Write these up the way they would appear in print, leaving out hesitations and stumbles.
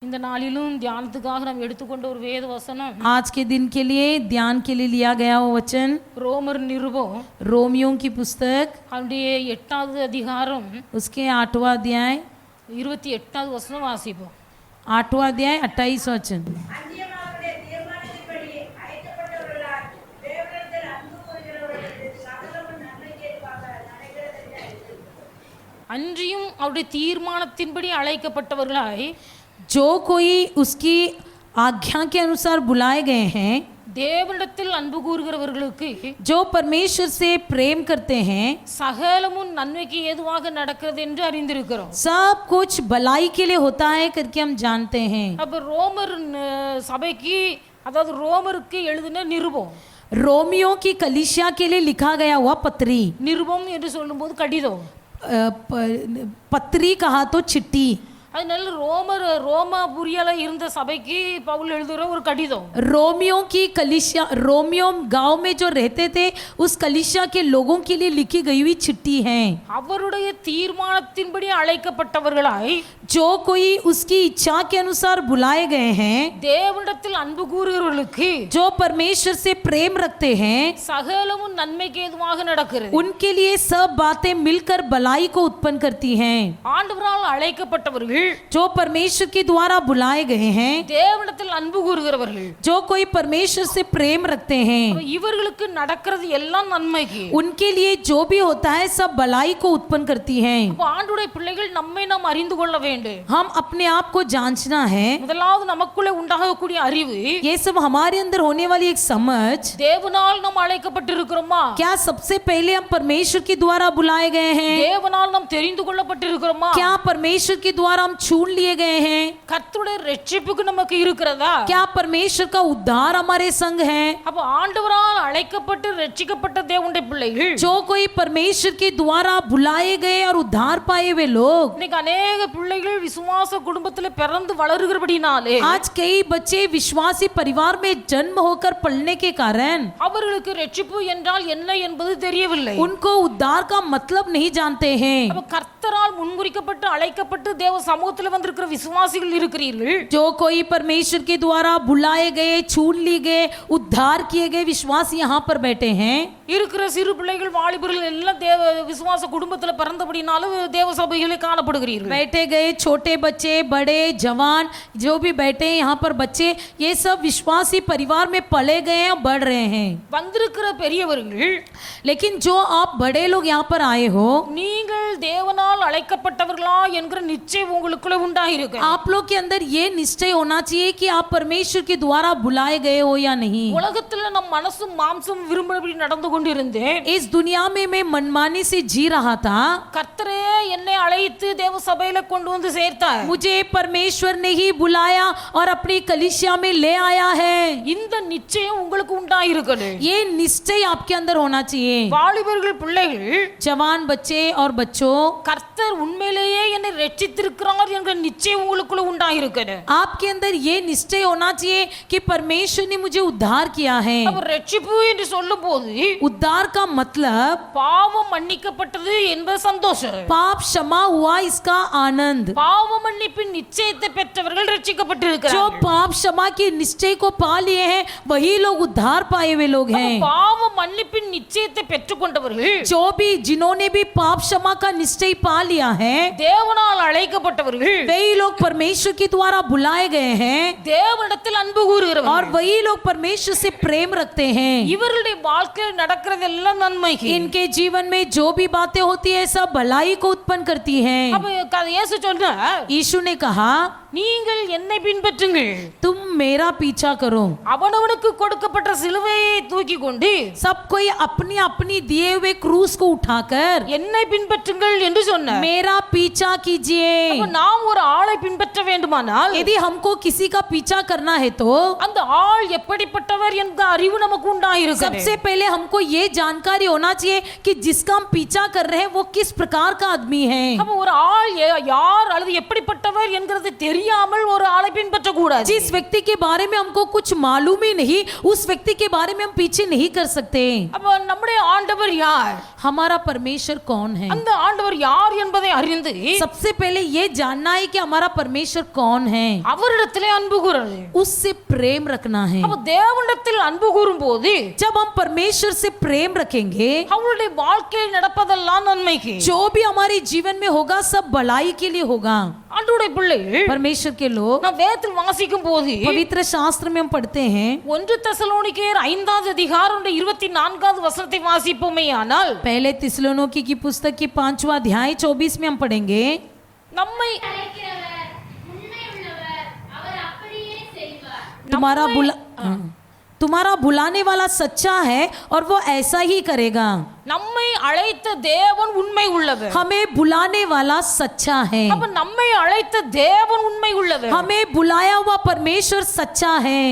இந்த நாளிலும் தியானத்துக்காக நாம் எடுத்துக்கொண்ட ஒரு வேத வசனம் आज के दिन के लिए ध्यान के लिए लिया गया वो वचन ரோமர் நிருபம் रोमियों की पुस्तक அவருடைய 8வது அதிகாரம் उसके 8वां अध्याय 28வது வசனம் வாசிப்போம். 8वां अध्याय 28 वचन। அன்றியும் அவருடைய தீர்மானத்தின்படி அழைக்கப்பட்டவர்களாய் जो कोई उसकी आज्ञा के अनुसार बुलाए गए हैं, தேவனிடத்தில் அன்பு கூறுகிறவர்களுக்கு जो परमेश्वर से प्रेम करते हैं, சகலமும் நன்மைக்கு ஏதுவாக நடக்கிறது என்று அறிந்திருக்கிறோம். सब कुछ भलाई के लिए होता है करके हम जानते हैं। அப்ப ரோமர் சபைக்கு, அதாவது ரோமருக்கு எழுதின நிருபம், रोमियो की कलीसिया के लिए लिखा गया हुआ पत्री, நிருபம் என்று சொல்லும்போது கடிதம், पत्री कहा तो चिट्ठी, அதனால ரோமாபுரியால இருந்த சபைக்கு பவுல் எழுதுகிற ஒரு கடிதம். रोमियो की कलीसिया, रोमियो गांव में जो रहते थे उस कलीसिया के लोगों के लिए लिखी गई हुई चिट्ठी है। அவருடைய தீர்மானத்தின்படி அழைக்கப்பட்டவர்களாய் जो कोई उसकी इच्छा के अनुसार बुलाए गए हैं, தேவனிடத்தில் அன்பு கூறுகிறவர்களுக்கு जो परमेश्वर से प्रेम रखते हैं, சகலமும் நன்மைக்கு ஏதுவாக நடக்கிறது. उनके लिए सब बातें मिलकर भलाई को उत्पन्न करती हैं। ஆண்டவரால் அழைக்கப்பட்டவர்கள், जो परमेश्वर के द्वारा बुलाए गए हैं, தேவனிடத்தில் அன்பு கூறுகிறவர்கள், जो कोई परमेश्वर से प्रेम रखते हैं, இவர்களுக்கு நடக்கிறது எல்லாம் நன்மைக்கு. उनके लिए जो भी होता है सब भलाई को उत्पन्न करती हैं। அப்ப ஆண்டவருடைய பிள்ளைகள் நம்மை நாம் அறிந்து கொள்ள வேண்டும். हम अपने आप को जांचना है। முதலாவது நமக்குள்ளே உண்டாகக்கூடிய அறிவு, ये सब हमारे अंदर होने वाली एक समझ, தேவனால் நாம் அழைக்கப்பட்டிருக்கிறோமா, क्या सबसे पहले हम परमेश्वर के द्वारा बुलाए गए हैं, தேவனால் நாம் தெரிந்து கொள்ளப்பட்டிருக்கிறோமா, क्या परमेश्वर के द्वारा हम चुन लिए गए हैं, கர்த்தருடைய ரட்சிப்புக்கு நமக்கு இருக்கிறதா, क्या परमेश्वर का उद्धार हमारे संग है। அப்ப ஆண்டவரால் அழைக்கப்பட்டு ரட்சிக்கப்பட்ட தேவனுடைய பிள்ளைகள், जो कोई परमेश्वर के द्वारा बुलाए गए और उद्धार पाए हुए लोग, இன்னைக்கு अनेक பிள்ளைகள் விசுவாச குடும்பத்திலே பிறந்து வளருகிறபடினாலே आज कई बच्चे विश्वासी परिवार में जन्म होकर पलने के कारण அவர்களுக்கு ரட்சிப்பு என்றால் என்ன என்பது தெரியவில்லை. उनको उद्धार का मतलब नहीं जानते हैं। அப்ப கர்த்தரால் முன்குறிக்கப்பட்டு அழைக்கப்பட்டு தேவ சமூகத்தில் வந்திருக்கிற விசுவாசிகள் இருக்கிறீர்கள். जो कोई परमेश्वर के द्वारा बुलाए गए, चुन लिए गए, उद्धार किए गए विश्वासी यहाँ पर बैठे हैं। இருக்கிற சிறு பிள்ளைகள், வாலிபர்கள் எல்லாம் தேவ விசுவாச குடும்பத்தில் பிறந்தபடினாலும் தேவ சபைகளே காணப்படுகிறீர்கள். बैठे गए छोटे बच्चे, बड़े, जवान, जो भी बैठे हैं यहाँ पर बच्चे, ये सब विश्वासी परिवार में पले गए हैं, बढ़ रहे हैं। வந்திருக்கிற பெரியவர்கள், लेकिन जो आप बड़े लोग यहाँ पर आए हो, நீங்கள் தேவனால் அழைக்கப்பட்டவர்களா என்கிற நிச்சயம் உங்களுக்குள்ள உண்டாயிருக்கு. आप लोग के अंदर ये निश्चय होना चाहिए कि आप परमेश्वर के द्वारा बुलाए गए हो या नहीं। உலகத்துல நம் மனசும் மாம்சம் விரும்பினபடி நடந்து கொண்டிருந்தேன். इस दुनिया में मैं मनमानी से जी रहा था। கர்த்தரே என்னை அழைத்து தேவ சபையில கொண்டு வந்து சேர்த்தார். मुझे परमेश्वर ने ही बुलाया और अपनी कलीसिया में ले आया है। இந்த நிச்சயம் உங்களுக்கு உண்டாயிருக்கணும். ये निश्चय आपके अंदर होना चाहिए। வாலிபர்கள், பிள்ளைகள், जवान बच्चे और बच्चों, கர்த்தர் உண்மையிலேயே என்னை ரட்சித்திருக்கிறார் என்கிற நிச்சயம் உங்களுக்குள்ள உண்டாயிருக்கணும். आपके अंदर ये निश्चय होना चाहिए कि परमेश्वर ने मुझे उद्धार किया है। அப்ப ரட்சிப்பு என்று சொல்லும்போது उद्धार का मतलब பாவம் மன்னிக்கப்பட்டது என்பது சந்தோஷம். पाप क्षमा हुआ इसका आनंद। பாவ மன்னிப்பின் நிச்சயத்தை பெற்றவர்கள் जो ரட்சிக்கப்பட்டிருக்கிறார்கள். पाप क्षमा के निश्चय को पा लिए हैं वही लोग उद्धार पाए हुए लोग हैं। பாவ மன்னிப்பின் நிச்சயத்தை பெற்றுக்கொண்டவர்கள், जो भी जिन्होंने भी पाप क्षमा का निश्चय पा लिया है, தேவனால் அழைக்கப்பட்டவர்கள், वही लोग परमेश्वर के द्वारा बुलाए गए हैं தேவனிடத்தில் அன்பு और கூறுகிறவர்கள், वही लोग परमेश्वर से प्रेम रखते हैं। இவர்களுடைய வாழ்க்கையில் நடக்கிறதெல்லாம் நன்மைக்கு. इनके जीवन में जो भी बातें होती है सब भलाई को उत्पन्न करती हैं। அப்ப இயேசு சொன்னார், यीशु ने कहा, நீங்கள் என்னை பின்பற்றுங்கள். तुम मेरा पीछा करो। அவனவனுக்கு கொடுக்கப்பட்ட சிலுவையை தூக்கி கொண்டு सब कोई अपनी अपनी दिए हुए क्रूस को उठाकर என்னை பின்பற்றுங்கள் என்று சொன்னார். मेरा पीछा कीजिए। அப்ப நாம் ஒரு ஆளை பின்பற்ற வேண்டுமானால் यदि हमको किसी का पीछा करना है तो அந்த ஆள் எப்படிப்பட்டவர் என்ற அறிவு நமக்கு உண்டாயிருக்கிறது. सबसे पहले हमको ये जानकारी होना चाहिए कि जिसका हम पीछा कर रहे हैं वो किस प्रकार का आदमी है। அப்ப ஒரு ஆள் யார் அல்லது எப்படிப்பட்டவர் என்கிறது தெரியாமல் ஒரு ஒரு ஆளை பின்பற்ற கூடாது. जिस व्यक्ति के बारे में हमको कुछ मालूम ही नहीं, उस व्यक्ति के बारे में हम पीछे नहीं कर सकते। அப்ப நம்முடைய ஆண்டவர் யார்? हमारा परमेश्वर कौन है? அந்த ஆண்டவர் யார் என்பதை அறிந்து सबसे पहले ये जानना है कि हमारा परमेश्वर कौन है, அவரிடத்திலே அன்பு கூறுறது. उससे प्रेम रखना है। அப்ப தேவனிடத்தில் அன்பு கூறும்போது जब हम परमेश्वर से प्रेम रखेंगे, அவருடைய வாழ்க்கையில் நடப்பதெல்லாம் நன்மைக்கு. जो भी हमारे जीवन में होगा सब भलाई के लिए होगा। ஆண்டவருடைய பிள்ளைகள், परमेश्वर के लोग நான் வேதத்தில் வாசிக்கும் போது पवित्र शास्त्र में हम पढ़ते हैं, 1 தெசலோனிக்கேயர் 5வது அதிகாரம் 24வது வசனத்தை வாசிப்போமேயானால் पहले थिस्सलुनीकि की पुस्तक की 5वां अध्याय 24 में हम पढ़ेंगे, நம்மை तुम्हारा बुलाने वाला सच्चा है और वो ऐसा ही करेगा। நம்மை அழைத்த தேவன் உண்மை உள்ளவர். हमें बुलाने वाला सच्चा है, அப்ப நம்மை அழைத்த தேவன் உண்மை உள்ளவர். हमें बुलाया हुआ परमेश्वर सच्चा है।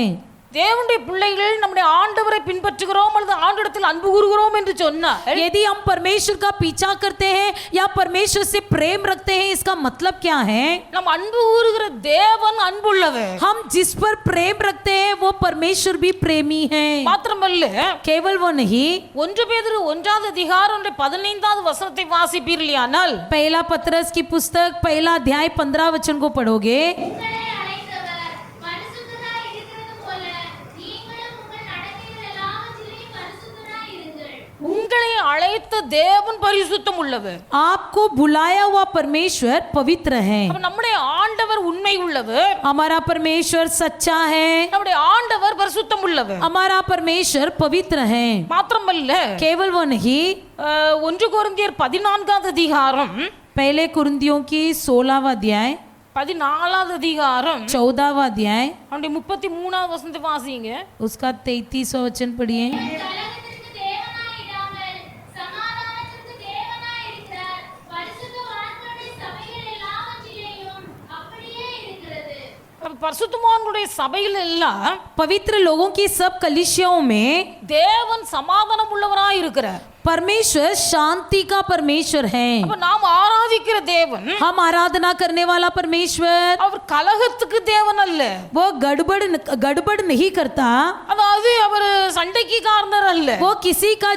தேவனுடைய பிள்ளைகள் நம்முடைய ஆண்டவரை பின்பற்றுகிறோம் அல்லது ஆண்டவரிடத்தில் அன்பு கூறுகிறோம் என்று சொன்னால், यदि हम परमेश्वर का पीछा करते हैं या परमेश्वर से प्रेम रखते हैं, इसका मतलब क्या है? நம் அன்பு கூறுகிற தேவன் அன்புள்ளவர். हम जिस पर प्रेम रखते हैं वो परमेश्वर भी प्रेमी है। மாத்திரமல்ல, केवल वो नहीं, 1 பேதுரு 1வது அதிகாரம் 15வது வசனத்தை வாசிப்பீர்களானால், पहला पतरस की पुस्तक पहला अध्याय 15 वचन को पढ़ोगे, உங்களை அழைத்த தேவன் பரிசுத்தம் உள்ளவர். आपको बुलाया हुआ परमेश्वर पवित्र है। அப்ப நம்முடைய ஆண்டவர் உண்மை உள்ளவர். हमारा परमेश्वर सच्चा है, நம்முடைய ஆண்டவர் பரிசுத்தம் உள்ளவர். हमारा परमेश्वर पवित्र है। மாத்திரமல்ல, केवल वो नहीं, 1 கொரிந்தியர் 14வது அதிகாரம் पहले कुरिन्थियों की 16वां अध्याय 14வது அதிகாரம் 14वां अध्याय 33வது வசனத்தை வாசிங்க. उसका 33वां वचन पढ़िए। பரிசுத்தவான்களுடைய சபையில் எல்லாம் पवित्र लोगों की सब कलीसियाओं में தேவன் சமாதானம் உள்ளவராய் இருக்கிறார். परमेश्वर शांति का परमेश्वर है। அப்ப நாம் ஆராதிக்கிற தேவன், हम आराधना करने वाला परमेश्वर, அவர் கலகத்துக்கு தேவன் அல்ல. वो गड़बड़ नहीं करता, அதாவது அவர் சண்டைக்கு காரணர் அல்ல. वो किसी का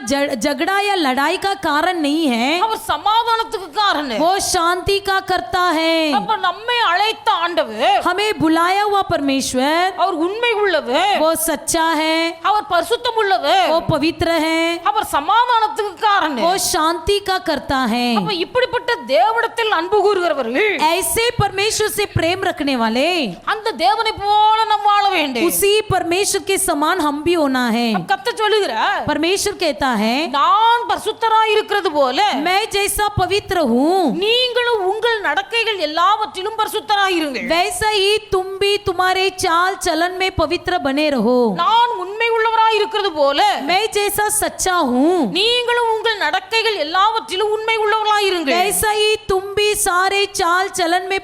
झगड़ा या लड़ाई का कारण नहीं है, அவர் சமாதானத்துக்கு காரணர். वो शांति का करता है। அப்ப நம்மை அழைத்த ஆண்டவர், हमें बुलाया हुआ परमेश्वर அவர் உண்மை உள்ளவர், वो सच्चा है, அவர் பரிசுத்தம் உள்ளவர், वो पवित्र है, அவர் சமாதானத்துக்கு காரணர். वो शांति का करता है। அப்ப இப்படிப்பட்ட தேவனிடத்தில் அன்பு கூறுகிறவர்கள், ऐसे परमेश्वर से प्रेम रखने वाले, அந்த தேவனை போல நாம் வாழ வேண்டும். उसी परमेश्वर के समान हम भी होना है। கர்த்தர் சொல்லுகிறார், परमेश्वर कहता है, நான் பரிசுத்தராய் இருக்கிறது போல मैं जैसा पवित्र हूँ நீங்களும் உங்கள் நடக்கைகள் எல்லாவற்றிலும் பரிசுத்தராய் இருங்கள். वैसा ही तुम भी तुम्हारे चाल चलन में पवित्र बने रहो। நான் உண்மை உள்ளவராய் இருக்கிறது போல मैं जैसा सच्चा हूँ நீங்களும் உங்கள் நடக்கைகள் எல்லாவற்றிலும் உண்மை உள்ளவர்களாய் இருங்கள். वैसा ही तुम भी सारे चाल चलन में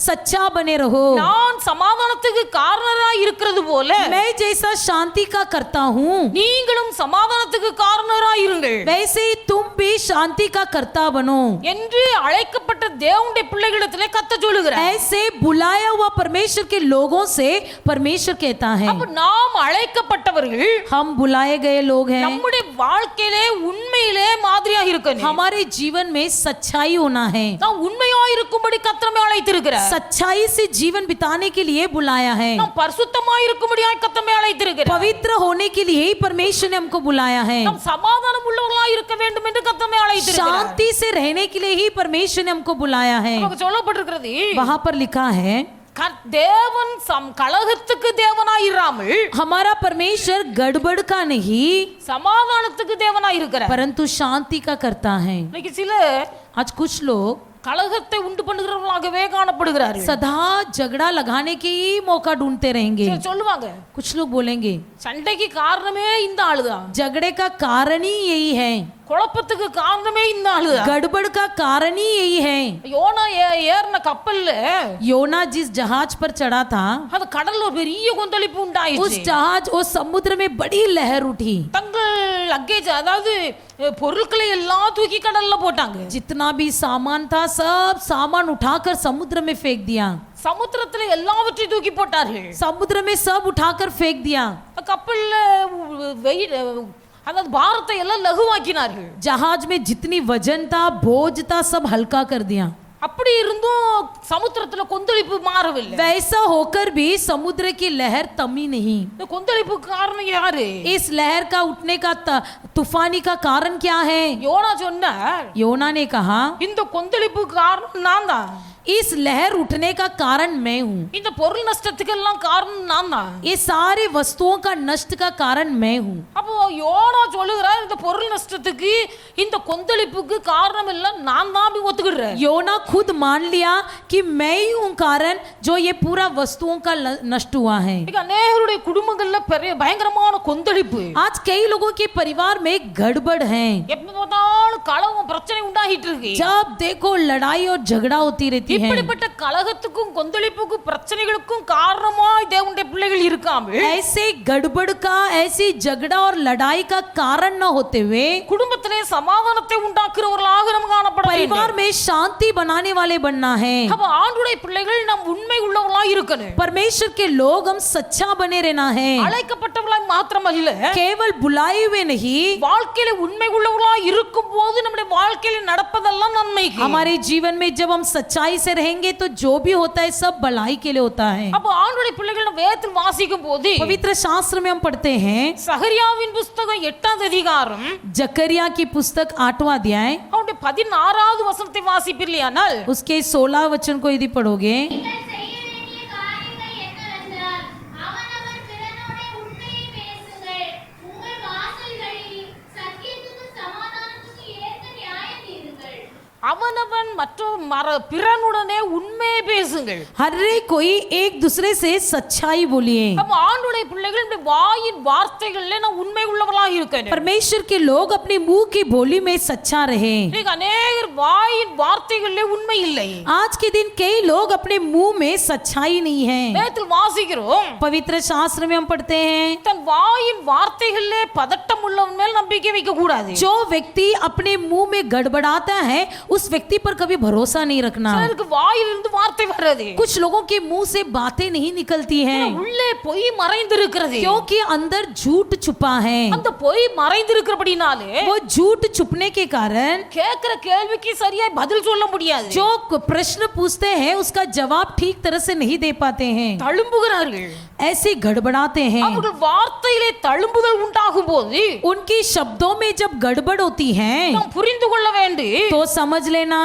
सच्चा बने रहो। நான் சமாதானத்துக்கு காரணராய் இருக்கிறது போல मैं जैसा शांति का करता हूँ நீங்களும் சமாதானத்துக்கு காரணராய் இருங்கள். वैसे ही तुम भी शांति का करता बनो என்று அழைக்கப்பட்ட தேவனுடைய பிள்ளைகளிடத்திலே கர்த்தர் சொல்லுகிறார். ऐसे बुलाया हुआ परमेश्वर के लोगों से परमेश्वर कहता है, அப்ப நாம் அழைக்கப்பட்டவர்கள் हम बुलाए गए लोग हैं। நம்முடைய வாழ்க்கையிலே உண்மையிலே மாதிரியாக இருக்கணும். हमारे जीवन में सच्चाई होना है। நாம் உண்மையாய் இருக்கும்படி கர்த்தர் நம்மை அழைத்திருக்கிறார். सच्चाई से जीवन बिताने के लिए बुलाया है। நாம் பரிசுத்தமாய் இருக்கும்படியாய் கர்த்தர் நம்மை அழைத்திருக்கிறார். पवित्र होने के लिए ही परमेश्वर ने हमको बुलाया है। நாம் சமாதானம் உள்ளவர்களாய் இருக்க வேண்டும் என்று கர்த்தர் நம்மை அழைத்திருக்கிறார். शांति से रहने के लिए ही परमेश्वर ने हमको बुलाया है। நமக்கு சொல்லப்பட்டிருக்கிறது, वहां पर लिखा है, தேவன் கலகத்துக்கு தேவனாய் இராமல் हमारा परमेश्वर गड़बड़ का नहीं சமாதானத்துக்கு தேவனாய் இருக்கிறார். परंतु शांति का करता है। இன்னைக்கு சிலர் आज कुछ लोग கலகத்தை உண்டு பண்ணுகிறவர்களாகவே காணப்படுகிறார்கள். सदा झगड़ा लगाने के ही मौका ढूंढते रहेंगे। சிலர் சொல்லுவாங்க, कुछ लोग बोलेंगे சண்டைக்கு காரணமே இந்த ஆளுதான், झगड़े का कारण ही यही है, குழப்பத்துக்கு காரணமே இந்த ஆளுதான். गड़बड़ का कारण ही यही है। யோனா ஏறின கப்பல்ல योना जिस जहाज पर चढ़ा था, அது கடல்ல ஒரு பெரிய கொந்தளிப்பு उस உண்டாயிடுச்சு. जहाज उस समुद्र में बड़ी लहर उठी। தங்கள் லக்கேஜ் அதாவது பொருட்களை எல்லாம் தூக்கி கடல்ல போட்டாங்க. जितना भी सामान था सब सामान उठाकर समुद्र में फेंक दिया। சமுத்திரத்துல எல்லாவற்றையும் தூக்கி போட்டார்கள். समुद्र में सब उठाकर फेंक दिया. கப்பல்ல வெயிட் அதாவது பாரத்தை எல்லாம் லகுவாக்கினார்கள். जहाज में जितनी वजन था बोझ था सब हल्का कर दिया. அப்படி இருந்தும் சமுத்திரத்துல கொந்தளிப்பு மாறவில்லை. वैसा होकर भी समुद्र की लहर थमी नहीं. இந்த கொந்தளிப்புக்கு காரணம் யாரு? इस लहर का उठने का तूफानी का कारण क्या है? யோனா சொன்னார், योना ने कहा இந்த கொந்தளிப்புக்கு காரணம் நான் தான். इस लहर उठने का कारण मैं हूँ. இந்த பொருள் நஷ்டத்துக்கு எல்லாம் காரணம் நான் தான். ये सारे वस्तुओं का नष्ट का कारण मैं हूँ. அப்போ யோனா சொல்லுகிறார், இந்த பொருள் நஷ்டத்துக்கு இந்த கொந்தளிப்புக்கு காரணம் எல்லாம் நான் தான் அப்படி ஒத்துக்கிடுறேன். योना खुद मान लिया कि मैं ही हूँ कारण जो ये पूरा वस्तुओं का नष्ट हुआ है. இங்க அநேகருடைய குடும்பங்கள்ல பெரிய பயங்கரமான கொந்தளிப்பு. आज कई लोगों के परिवार में गड़बड़ है. எப்ப பார்த்தாலும் கலகம் பிரச்சனை உண்டாகிட்டு இருக்கு. जब देखो लड़ाई और झगड़ा होती रहती है. இப்படிப்பட்ட கலகத்துக்கும் கொந்தளிப்புக்கும் பிரச்சனைகளுக்கும் காரணமாய் தேவனுடைய பிள்ளைகள் இருக்காம ऐसे गड़बड़ का ऐसी झगड़ा और लड़ाई का कारण न होते हुए குடும்பத்திலே சமாதானத்தை உண்டாக்குறவர்களாக நாம் காணப்பட வேண்டும். परिवार में शांति बनाने वाले बनना है. அப்ப ஆண்டவருடைய பிள்ளைகள் நாம் உண்மை உள்ளவர்களாக இருக்கணும். परमेश्वर के लोग हम सच्चा बने रहना है. அழைக்கப்பட்டவர்களாய் மாத்திரமல்ல, केवल बुलाए हुए नहीं, வாழ்க்கையில உண்மை உள்ளவர்களாக இருக்கும்போது நம்முடைய வாழ்க்கையில நடப்பதெல்லாம் நன்மைக்கு. हमारे जीवन में जब हम सच्चाई से रहेंगे तो जो भी होता है सब भलाई के लिए होता है. அப்ப ஆண்டவருடைய பிள்ளைகள் நாம் வேதத்தில் வாசிக்கும் போது पवित्र शास्त्र में हम पढ़ते हैं சகரியாவின் புத்தகம் 8ஆம் அதிகாரம் जकरिया की पुस्तक 8वां अध्याय அவருடைய 16வது வசனத்தை வாசிப்பீர்களானால் उसके 16 वचन को यदि पढ़ोगे, நீங்கள் செய்ய வேண்டிய காரியங்கள் என்னவென்றால் அவனவன் பிறனோட உண்மையை பேசுங்கள். உங்கள் வாசல்களில் சத்தியத்துக்கு சமாதானத்துக்கு ஏற்ற நியாயம் தீருங்கள். அவனவன் மற்ற பிறனுடனே உண்மையை பேசுங்கள். हर कोई एक दूसरे से सच्चाई बोलिए. அப்ப ஆண்டவருடைய பிள்ளைகள் நம்முடைய வாயின் வார்த்தைகளிலே நாம் உண்மை உள்ளவர்களாக இருக்கணும். परमेश्वर के लोग अपने मुंह की बोली में सच्चा रहे. இன்னைக்கு अनेகர் வாயின் வார்த்தைகளிலே உண்மை இல்லை. आज के दिन कई लोग अपने मुंह में सच्चाई नहीं है. வேதத்தில் வாசிக்கிறோம், पवित्र शास्त्र में हम पढ़ते हैं தன் வாயின் வார்த்தைகளிலே பதட்டம் உள்ளவன் மேல் நம்பிக்கை வைக்க கூடாது. जो व्यक्ति अपने मुंह में गड़बड़ाता है उस व्यक्ति पर कभी भरोसा नहीं रखना. சிலருக்கு வாயிலிருந்து வார்த்தை வர்றது, कुछ लोगों के मुंह से बातें नहीं निकलती हैं உள்ளே பொய் மறைந்திருக்கிறது. क्योंकि अंदर झूठ छुपा है. அந்த பொய் மறைந்திருக்கிறபடினாலே वो झूठ छुपने के कारण கேட்கிற கேள்விக்கு சரியா பதில் சொல்ல முடியாது. जो प्रश्न पूछते हैं उसका जवाब ठीक तरह से नहीं दे पाते हैं. தழும்புகிறார்கள். ऐसे गड़बड़ाते हैं. அவர்கள் வார்த்தையிலே தழும்புதல் உண்டாகும் போது उनकी शब्दों में जब गड़बड़ होती है நாம் புரிந்து கொள்ள வேண்டும், तो समझ लेना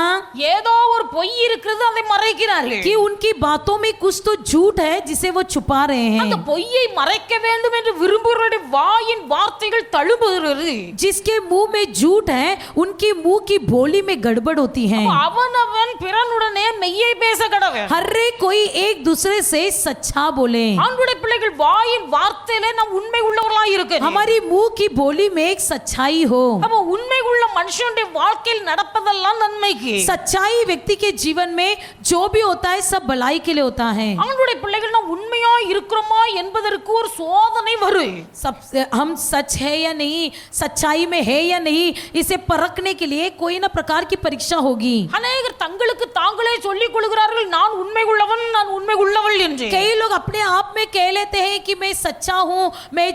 ஏதோ ஒரு பொய் இருக்கிறது, அதை மறைக்கிறார்கள். कि उनकी बातों में कुछ तो झूठ है जिसे वो छुपा रहे அந்த हैं. பொய்யை மறைக்க வேண்டும் என்று விரும்புகிறவருடைய வாயின் வார்த்தைகள் தழும்புகிறது. जिसके मुंह में झूठ है उनकी मुंह की बोली में गड़बड़ होती है. அவனவன் பிறனுடனே மெய்யை பேச கடவன். हर कोई एक दूसरे से सच्चा बोले. ஆண்டவருடைய பிள்ளைகள் வாயின் வார்த்தையிலே நாம் உண்மை உள்ளவர்களாக இருக்கணும். हमारी मुंह की बोली में एक सच्चाई हो. அப்ப உண்மை உள்ள மனுஷனுடைய வாழ்க்கையில் நடப்பதெல்லாம் நன்மைக்கு. सच्चाई व्यक्ति के जीवन में जो भी होता है सब भलाई के लिए होता है. ஆண்டவருடைய பிள்ளைகள் நாம் உண்மையா இருக்கிறோமா என்பதற்கு ஒரு சோதனை வரும். सब हम सच है या नहीं, सच्चाई में है या नहीं, इसे परखने के लिए कोई ना प्रकार की परीक्षा होगी. அநேகர் தங்களுக்கு தாங்களே சொல்லிக் கொள்கிறார்கள், நான் உண்மை உள்ளவன், நான் உண்மை உள்ளவள் என்று. कई लोग अपने आप में कह लेते हैं कि मैं सच्चा हूँ, मैं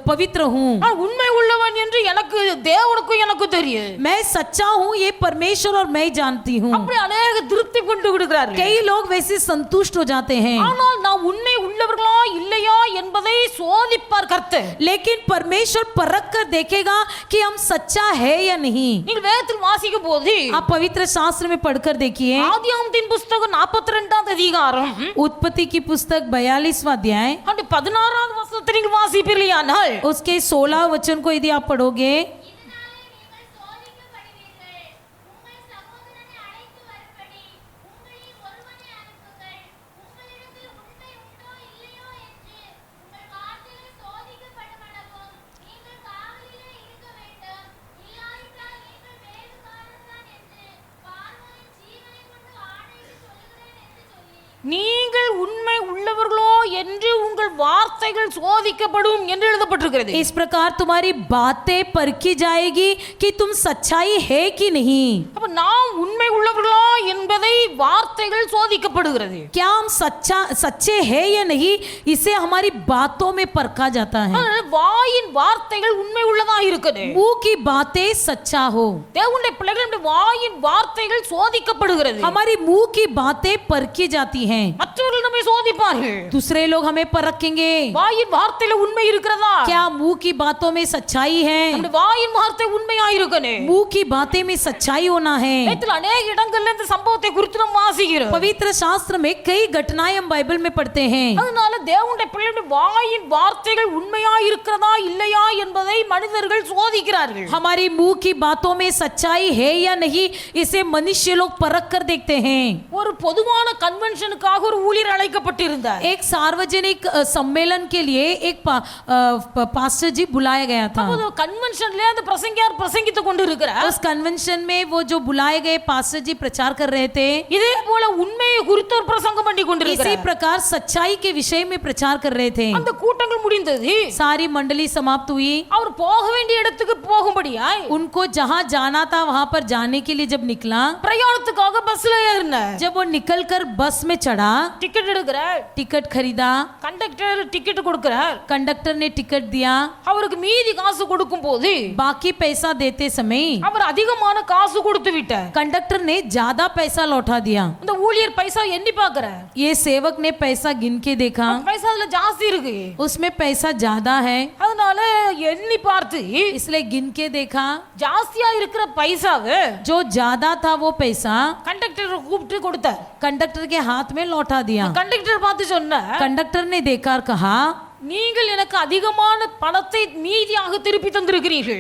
पवित्र हूँ, நான் உண்மை உள்ளவன் என்று எனக்கு தேவனுக்கும் எனக்கு தெரியும். मैं सच्चा हूँ, ये परमेश्वर और मैं जानती हूँ. அப்படி அநேக திருப்தி கொண்டு விடுகிறார்கள். कई लोग वैसे संतुष्ट हो जाते हैं. ஆனால் நாம் உண்மை உள்ளவர்களா இல்லையா என்பதை சோதிப்பார் கர்த்தர். लेकिन परमेश्वर परख कर देखेगा कि हम सच्चा है या नहीं. நீங்கள் வேதத்தில் வாசிக்கும் போது आप पवित्र शास्त्र में पढ़कर देखिए, ஆதியாகமத்தின் புத்தகம் 42ஆம் அதிகாரம் उत्पत्ति की पुस्तक 42वां अध्याय அந்த 16வது வசனத்தை நீங்கள் வாசிப்பீர்களானால் उसके 16 वचन को यदि आप पढ़ोगे, இதனாலே நீங்கள் சோதிக்கப்படுவீர்கள். உங்கள் சகோதரனை அழைத்து வரும்படி உங்களில் ஒருவனை அனுப்புங்கள். உங்களிடத்தில் உண்மை உண்டோ இல்லையோ என்று உங்கள் வார்த்தைகள் சோதிக்கப்படுமளவும் நீங்கள் காவலிலே இருக்க வேண்டும். இல்லாவிட்டால் நீங்கள் வேறுகாரர்தான் என்று பார்வோனின் ஜீவனை கொண்டு ஆணையிட்டு சொல்லுகிறேன் என்று சொல்லி நீங்கள் உண்மை உள்ளவர்களோ என்று உங்கள் வார்த்தை வார்த்தைகள் சோதிக்கப்படும் என்று எழுதப்பட்டிருக்கிறது. इस प्रकार तुम्हारी बातें परखी जाएगी कि तुम सच्चाई है कि नहीं. அப்ப நாம் உண்மை உள்ளவர்களா என்பதை வார்த்தைகள் சோதிக்கப்படுகிறது. क्या हम सच्चे हैं या नहीं, इसे हमारी बातों में परखा जाता है. வாயின் வார்த்தைகள் உண்மை உள்ளதா இருக்குது. मुंह की बातें सच्चा हो. தேவனுடைய பிள்ளைகளுடைய வாயின் வார்த்தைகள் சோதிக்கப்படுகிறது. हमारी मुंह की बातें परखी जाती हैं. மற்றவர்கள் நம்மை சோதிப்பார்கள். दूसरे लोग हमें परखेंगे. வாயின் வார்த்தையில உண்மை இருக்கிறதா? क्या मुंह की बातों में सच्चाई है? நம்முடைய வாயின் வார்த்தை உண்மையா இருக்கணும். मुंह की बातें में सच्चाई होना है. வேதத்தில் अनेक இடங்கள்ல இந்த சம்பவத்தை குறித்து நாம் வாசிக்கிறோம். पवित्र शास्त्र में कई घटनाएं हम बाइबल में पढ़ते हैं. அதனால தேவனுடைய பிள்ளைகளுடைய வாயின் வார்த்தைகள் உண்மையா இருக்கிறதா இல்லையா என்பதை மனிதர்கள் சோதிக்கிறார்கள். हमारी मुंह की बातों में सच्चाई है या नहीं, इसे मनुष्य लोग परख कर देखते हैं. ஒரு பொதுவான கன்வென்ஷனுக்காக ஒரு ஊழியர் அழைக்கப்பட்டிருந்தார். एक सार्वजनिक सम्मेलन के लिए एक पास्टर जी बुलाया गया था. அப்போ கன்வென்ஷன்ல அந்த பிரசங்கியார் பிரசங்கித்துக் கொண்டிருக்கிறார். उस कन्वेंशन में वो जो बुलाए गए पास्टर जी प्रचार कर रहे थे. இதே போல உண்மையை குறித்து ஒரு பிரசங்கம் பண்ணி इसी கொண்டிருக்கிறார். प्रकार सच्चाई के विषय में प्रचार कर रहे थे. அந்த கூட்டங்கள் முடிந்தது. सारी मंडली समाप्त हुई. அவர் போக வேண்டிய இடத்துக்கு போகும்படியாய் उनको जहाँ जाना था वहाँ पर जाने के लिए जब निकला, பிரயாணத்துக்காக பஸ்ல ஏறினார். जब वो निकलकर बस में चढ़ा, டிக்கெட் எடுக்கிறார். टिकट खरीदा, கண்டக்டர் டிக்கெட் கொடுக்கிறார். कंडक्टर ने टिकट दिया. அவருக்கு மீதி காசு கொடுக்கும் போது बाकी पैसा देते समय அவர் அதிகமான காசு கொடுத்து விட்டார். कंडक्टर ने ज्यादा पैसा लौटा दिया. அந்த ஊழியர் பைசா எண்ணி பார்க்கிறார். ये सेवक ने पैसा गिन के देखा, பைசா அதுல ஜாஸ்தி இருக்கு. उसमें पैसा ज्यादा है. அதனால எண்ணி பார்த்து इसलिए गिन के देखा, ஜாஸ்தியா இருக்கிற பைசாவை जो ज्यादा था वो पैसा கண்டக்டர் கூப்பிட்டு கொடுத்தார். कंडक्टर के हाथ में लौटा दिया. கண்டக்டர் பார்த்து சொன்னார், कंडक्टर ने देखकर कहा, நீங்கள் எனக்கு அதிகமான பணத்தை மீதியாக திருப்பி தந்திருக்கிறீர்கள்.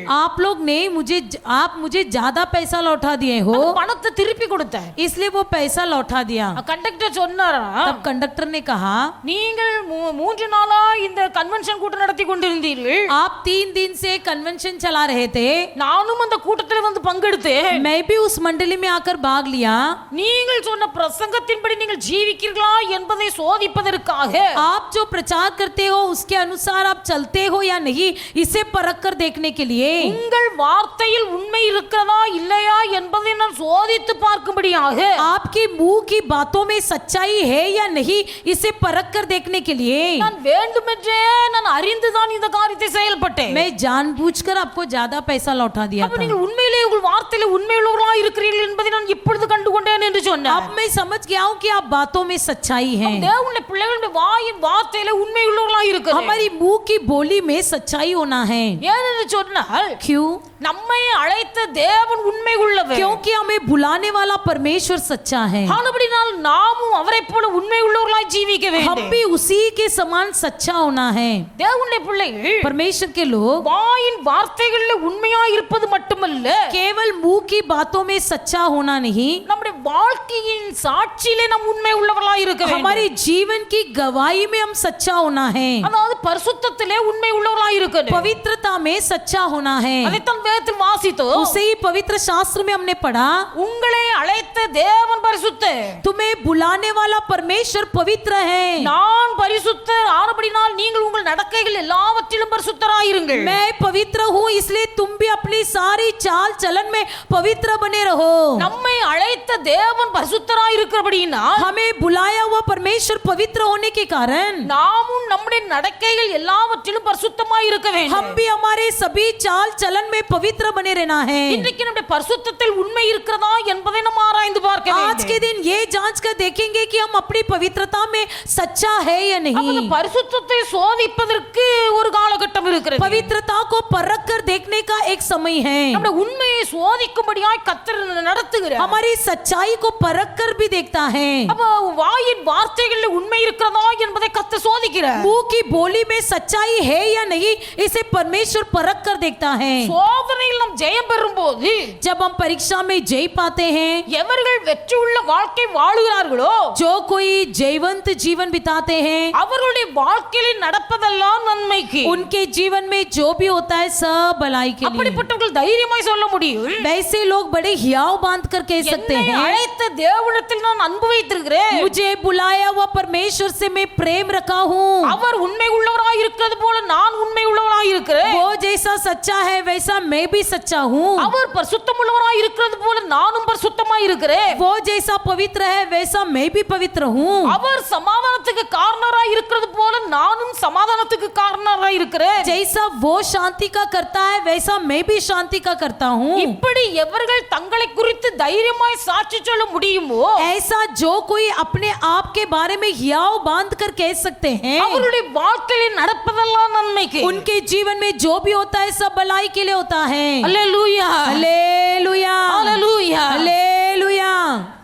आप मुझे ज्यादा पैसा लौटा दिए हो, அந்த பணத்தை திருப்பி கொடுத்தார். इसलिए वो पैसा लौटा दिया. கண்டக்டர் சொன்னாரா, तब कंडक्टर ने कहा, நீங்கள் 3 நாளா இந்த கன்வென்ஷன் கூட்டம் நடத்தி கொண்டிருந்தீர்கள். आप 3 दिन से कन्वेंशन चला रहे थे. நானும் அந்த கூட்டத்தில் வந்து பங்கெடுத்தேன். मैं भी उस मंडली में आकर भाग लिया. நீங்கள் சொன்ன பிரசங்கத்தின்படி நீங்கள் ஜீவிக்கிறீர்களா என்பதை சோதிப்பதற்காக आप जो प्रचार करते हो उसके अनुसार आप चलते हो या नहीं, इसे परख कर देखने के लिए, உங்கள் வார்த்தையில் உண்மை இருக்கிறதா இல்லையா என்பதை நான் சோதித்து பார்க்கும்படியாக आपकी मुंह की बातों में सच्चाई है या नहीं, इसे परख कर देखने के लिए நான் வேண்டுமென்றே நான் அறிந்துதான் இந்த காரியத்தை செயல்பட்டேன். मैं जानबूझकर आपको ज्यादा पैसा लौटा दिया அப்ப था. நீங்கள் உண்மையிலே உங்கள் வார்த்தையில உண்மையுள்ளவர்களா இருக்கிறீர்கள் என்பதை நான் இப்பொழுது கண்டுகொண்டேன் என்று சொன்னார். अब मैं समझ गया हूँ कि आप बातों में सच्चाई है. தேவனுடைய பிள்ளைகளுடைய வாயின் வார்த்தையில உண்மையுள்ளவர்களா இருக்கிறீர்கள். हमारी मुंह की बोली में सच्चाई होना है. ஏனென்று சொன்னால் क्यों? நம்மை அழைத்த தேவன் உண்மை உள்ளவர். क्योंकि हमें बुलाने वाला परमेश्वर सच्चा है. ஆனபடியால் நாமும் அவரைப் போல உண்மை உள்ளவர்களாய் ஜீவிக்க हम வேண்டும். भी उसी के समान सच्चा होना है. தேவனுடைய பிள்ளைகள் परमेश्वर के लोग வாயின் வார்த்தைகளில் உண்மையா இருப்பது மட்டுமல்ல, केवल मुंह की बातों में सच्चा होना नहीं, நம்முடைய வாழ்க்கையின் சாட்சியிலே நாம் உண்மை உள்ளவர்களாய் இருக்க வேண்டும். हमारे जीवन की गवाही में हम सच्चा होना है. அதாவது பரிசுத்தத்திலே உண்மை உள்ளவர்களாய் இருக்கணும். पवित्रता में सच्चा होना है. அதைத்தான் வேதத்தில் வாசித்தோம். उसे ही पवित्र शास्त्र में हमने पढ़ा, உங்களை அழைத்த தேவன் பரிசுத்தர், तुम्हें बुलाने वाला परमेश्वर पवित्र है. நான் பரிசுத்தர், ஆனபடியால் நீங்கள் உங்கள் நடக்கைகள் எல்லாவற்றிலும் பரிசுத்தராயிருங்கள். मैं पवित्र हूँ, इसलिए तुम भी अपनी सारी चाल चलन में पवित्र बने रहो. நம்மை அழைத்த தேவன் பரிசுத்தராய் இருக்கிறபடியினால் हमें बुलाया हुआ परमेश्वर पवित्र होने के कारण நாமும் நம்முடைய நடக்கைகள் எல்லாவற்றிலும் பரிசுத்தமாய் இருக்க வேண்டும். हम भी हमारे सभी चाल चलन में पवित्र बने रहना है. இன்றைக்கு நம்முடைய பரிசுத்தத்தில் உண்மை இருக்கிறதா என்பதை நாம் ஆராய்ந்து பார்க்க आज வேண்டும். के दिन ये जांच कर देखेंगे कि हम अपनी पवित्रता में सच्चा है या அப்ப இந்த नहीं. பரிசுத்தத்தை சோதிப்பதற்கு ஒரு காலகட்டம் இருக்கிறது. पवित्रता को परख कर देखने का एक समय है. நம்முடைய உண்மையை சோதிக்கும்படியாய் கர்த்தர் நடத்துகிறார். हमारी सच्चाई को परख कर भी देखता है. அப்ப வாயின் வார்த்தைகளில் உண்மை இருக்கிறதா என்பதை கர்த்தர் சோதிக்கிறார். मुंह की बोली में सच्चाई है या नहीं, इसे परमेश्वर परख कर देखता है. சோதனையில் நாம் ஜெயம் பெறும்போது जब हम परीक्षा में जय पाते हैं, எவர்கள் வெற்றி உள்ள வாழ்க்கை வாழுகிறார்களோ जो कोई जयवंत जीवन बिताते हैं, அவர்களுடைய வாழ்க்கையில் நடப்பதெல்லாம் நடப்பதெல்லாம் நன்மைக்கு. उनके जीवन में जो भी होता है सब भलाई के लिए। அப்படிப்பட்டவர்கள் தைரியமாய் சொல்ல முடியும், वैसे लोग बड़े हियाव बांध कर कह सकते என்னை हैं, அழைத்த தேவனிடத்தில் நான் அன்பு வைத்திருக்கிறேன், मुझे बुलाया हुआ परमेश्वर से मैं प्रेम रखा हूँ। அவர் உண்மை உள்ளவராய் இருக்கிறது போல நான் உண்மை உள்ளவராய் இருக்கிறேன், वो जैसा सच्चा है वैसा मैं भी सच्चा हूँ। அவர் பரிசுத்தம் உள்ளவராய் இருக்கிறது போல நானும் பரிசுத்தமாய் இருக்கிறேன், वो जैसा पवित्र है वैसा मैं भी पवित्र हूँ। அவர் சமாதானத்துக்கு காரணராய் இருக்கிறது போல நானும் சமாதானத்துக்கு காரணராய் இருக்கிறேன், जैसा वो शांति का करता है वैसा मैं भी शांति का करता हूँ। இப்படி எவர்கள் தங்களை குறித்து தைரியமாய் சாட்சி சொல்ல முடியுமோ ऐसा जो कोई अपने आप के बारे में हियाव बांध कर कह सकते हैं, அவருடைய வாழ்க்கையில் நடப்பதெல்லாம் நன்மைக்கு. उनके जीवन में जो भी होता है सब भलाई के लिए होता है। அல்லேலூயா, हालेलुया, அல்லேலூயா. हालेलुया।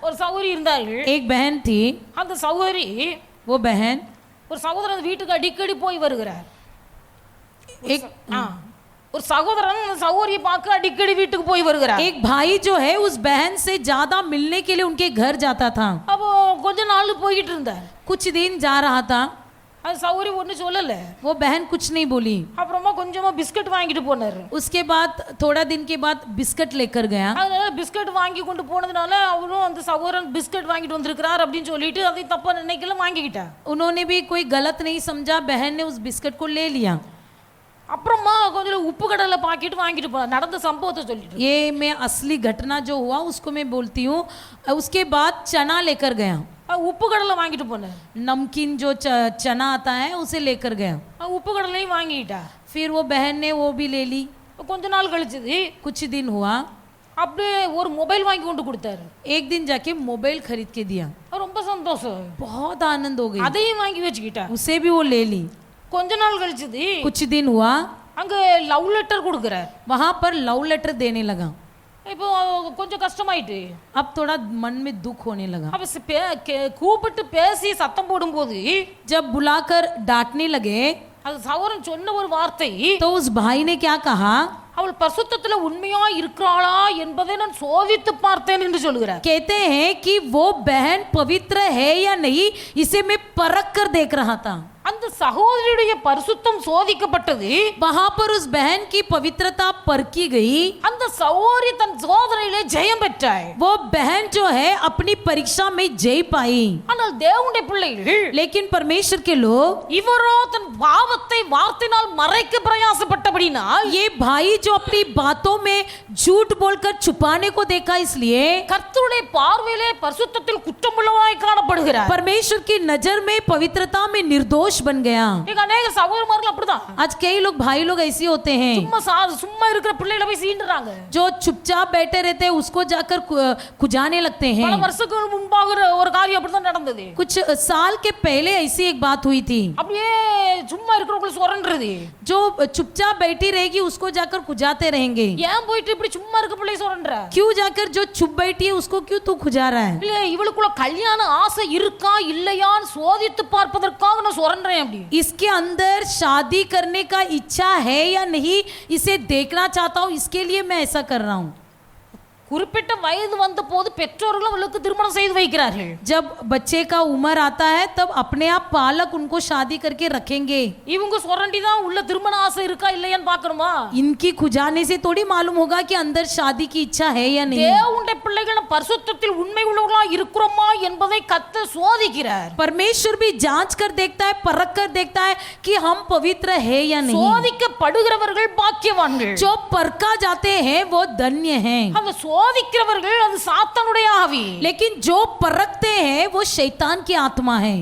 ஒரு சகோதரி இருந்தார்கள், एक बहन थी, அந்த சகோதரி वो बहन ஒரு சகோதரன் வீட்டுக்கு அடிக்கடி போய் வருகிறார். एक ஒரு சகோதரன் அந்த சகோதரியை பார்க்க அடிக்கடி வீட்டுக்கு போய் வருகிறார். एक भाई जो है उस बहन से ज्यादा मिलने के लिए उनके घर जाता था। அப்போ கொஞ்ச நாள் போயிட்டு இருந்தார். कुछ दिन जा रहा था, அந்த சகோதரி ஒன்றும் சொல்லல. वो बहन कुछ नहीं बोली। அப்புறமா கொஞ்சமா பிஸ்கட் வாங்கிட்டு போனாரு. उसके बाद थोड़ा दिन के बाद बिस्किट लेकर गया। அதனால பிஸ்கட் வாங்கி கொண்டு போனதுனால அவரும் அந்த சகோதரன் பிஸ்கட் வாங்கிட்டு வந்திருக்கிறார் அப்படின்னு சொல்லிட்டு அதை தப்பா நினைக்கல, வாங்கிக்கிட்டா. उन्होंने भी कोई गलत नहीं समझा, बहन ने उस बिस्किट को ले लिया। அப்புறமா கொஞ்சம் உப்பு கடலை பாக்கெட் வாங்கிட்டு போனா நடந்த சம்பவத்தை சொல்லிட்டு. ये मैं असली घटना जो हुआ उसको मैं बोलती हूँ। उसके बाद चना लेकर गया, உப்பு கடலை வாங்கிட்டு போனார். नमकीन जो चना आता है उसे लेकर गया। உப்பு கடலையும் வாங்கிட்டா. फिर वो बहन ने वो भी ले ली। கொஞ்ச நாள் கழிச்சது कुछ दिन हुआ, அப்படியே ஒரு மொபைல் வாங்கி கொண்டு கொடுத்தாரு. एक दिन जाके मोबाइल खरीद के दिया। ரொம்ப சந்தோஷம், बहुत आनंद हो गई, அதையும் வாங்கி வச்சுக்கிட்டா. उसे भी वो ले ली। கொஞ்ச நாள் கழிச்சது कुछ दिन हुआ, அங்க லவ் லெட்டர் கொடுக்குறார். वहां पर लव लेटर देने लगा। இப்போ கொஞ்சம் கஷ்டமாயிட்டு. अब थोड़ा मन में दुख होने लगा। அப்ப கூப்பிட்டு பேசி சத்தம் போடும்போது जब बुलाकर डांटने लगे அது சகோதரன் சொன்ன ஒரு வார்த்தை, तो उस भाई ने क्या कहा, அவள் பரிசுத்தத்துல உண்மையா இருக்கிறாளா என்பதை நான் சோதித்து பார்த்தேன் என்று சொல்கிறார். कहते हैं कि वो बहन पवित्र है या नहीं इसे मैं परख कर देख रहा था। அந்த சகோதரியுடைய பரிசுத்தம் சோதிக்கப்பட்டது. वहां पर उस बहन की पवित्रता परखी गई। அந்த சகோதரி தன் சோதனையிலே ஜெயம் பெற்றாள். वो बहन जो है अपनी परीक्षा में जय पाई। ஆனால் தேவனுடைய பிள்ளைகள், लेकिन परमेश्वर के लोग, இவரோ தன் பாவத்தை வார்த்தையினால் மறைக்க பிரயாசப்பட்டபடினால் ये भाई जो अपनी बातों में झूठ बोलकर छुपाने को देखा, इसलिए கர்த்தருடைய பார்வையிலே பரிசுத்தத்தில் குற்றமுள்ளவனாய் காணப்படுகிறார். परमेश्वर की नजर में पवित्रता में निर्दोष बन गया। இங்க अनेक சகோதரமார்கள் அப்படிதான். आज कई लोग भाई लोग ऐसे होते हैं சும்மா இருக்கிற பிள்ளைகளை போய் சீண்டுறாங்க. जो चुपचाप बैठे रहते हैं उसको जाकर खुजाने लगते பல हैं। வருஷங்களுக்கு முன்பாக ஒரு காரியம் அப்படிதான் நடந்தது. कुछ साल के पहले ऐसी एक बात हुई थी। அப்படியே சும்மா இருக்கிறவங்களை சொரன்றது. जो चुपचाप बैठी रहेगी उसको जाकर खुजाते रहेंगे। ஏன் போயிட்டு இப்படி சும்மா இருக்க பிள்ளை சொரன்ற? क्यों जाकर जो चुप बैठी है उसको क्यों तू खुजा रहा है? இல்ல இவளுக்குள்ள கல்யாண ஆசை இருக்கா இல்லையான்னு சோதித்து பார்ப்பதற்காக நான் சொரன்றேன் அப்படி. इसके अंदर शादी करने का इच्छा है या नहीं इसे देखना चाहता हूँ, इसके लिए मैं ऐसा कर रहा हूँ। குறிப்பிட்ட வயது வந்த போது பெற்றோர்கள் அவளுக்கு திருமணம் செய்து வைக்கிறார்கள். जब बच्चे का उम्र आता है तब अपने आप पालक उनको शादी करके रखेंगे। இவங்க சொரண்டி தான் உள்ள திருமண ஆசை இருக்கா இல்லையான்னு பார்க்கணுமா? इनकी खुजाने से थोड़ी मालूम होगा कि अंदर शादी की इच्छा है या नहीं। தேவனுடைய பிள்ளைகள் பரிசுத்தத்தில் உண்மை உள்ளவர்களா இருக்கிறோமா என்பதை கர்த்தர் சோதிக்கிறார். परमेश्वर भी जांच कर देखता है, परख कर देखता है कि हम पवित्र है या नहीं। சோதிக்கப்படுகிறவர்கள் பாக்கியவான்கள். जो परखा जाते हैं वो धन्य हैं। அந்த சோதிக்கிறவர்கள் அது சாத்தானுடைய ஆவி. लेकिन जो परखते हैं वो शैतान की आत्मा है।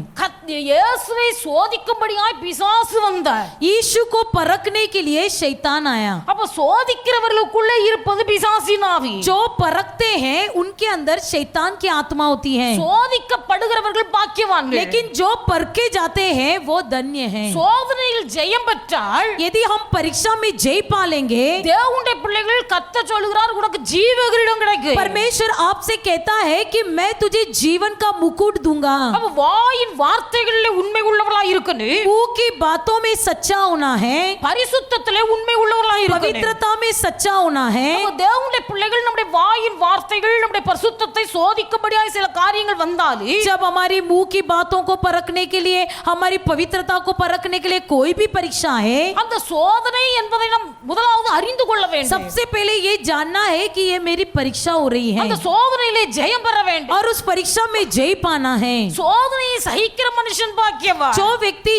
இயேசுவை சோதிக்கும்படியாய் பிசாசு வந்தார். यीशु को परखने के लिए शैतान आया। அப்ப சோதிக்கிறவர்களுக்குள்ளே இருப்பது பிசாசின் ஆவி. जो परखते हैं उनके अंदर शैतान की आत्मा होती है। சோதிக்கப்படுகிறவர்கள் பாக்கியவான்கள். लेकिन जो परखे जाते हैं वो धन्य हैं। சோதனையில் ஜெயம் பெற்றால் यदि हम परीक्षा में जय पा लेंगे, தேவனுடைய பிள்ளைகள் கர்த்தர் சொல்கிறார் உனக்கு ஜீவ கிரீடம் கிடைக்கும். परमेश्वर आपसे कहता है कि मैं तुझे जीवन का मुकुट दूंगा। அப்ப வாயின் வார்த்தைகளிலே உண்மை உள்ளவர்களாய் இருக்க இருக்கணும், मुंह की बातों में सच्चा होना है, பரிசுத்தத்திலே உண்மை உள்ளவர்களா இருக்கணும். पवित्रता में सच्चा होना है। நம்ம தேவனுடைய பிள்ளைகள் நம்முடைய வாயின் வார்த்தைகள் நம்முடைய பரிசுத்தத்தை சோதிக்கும்படியாய் சில காரியங்கள் வந்தாலே, जब हमारी मुंह की बातों को परखने के लिए, हमारी पवित्रता को परखने के लिए कोई भी परीक्षा है, அந்த சோதனை என்பதை நாம் முதலாவது அறிந்து கொள்ள வேண்டும். सबसे पहले ये जानना है कि ये मेरी परीक्षा हो रही है அந்த சோதனையிலே ஜெயம் பெற வேண்டும். और उस परीक्षा में जय पाना है। சோதனையை சகிக்கிற மனுஷன் பாக்கியவான். जो व्यक्ति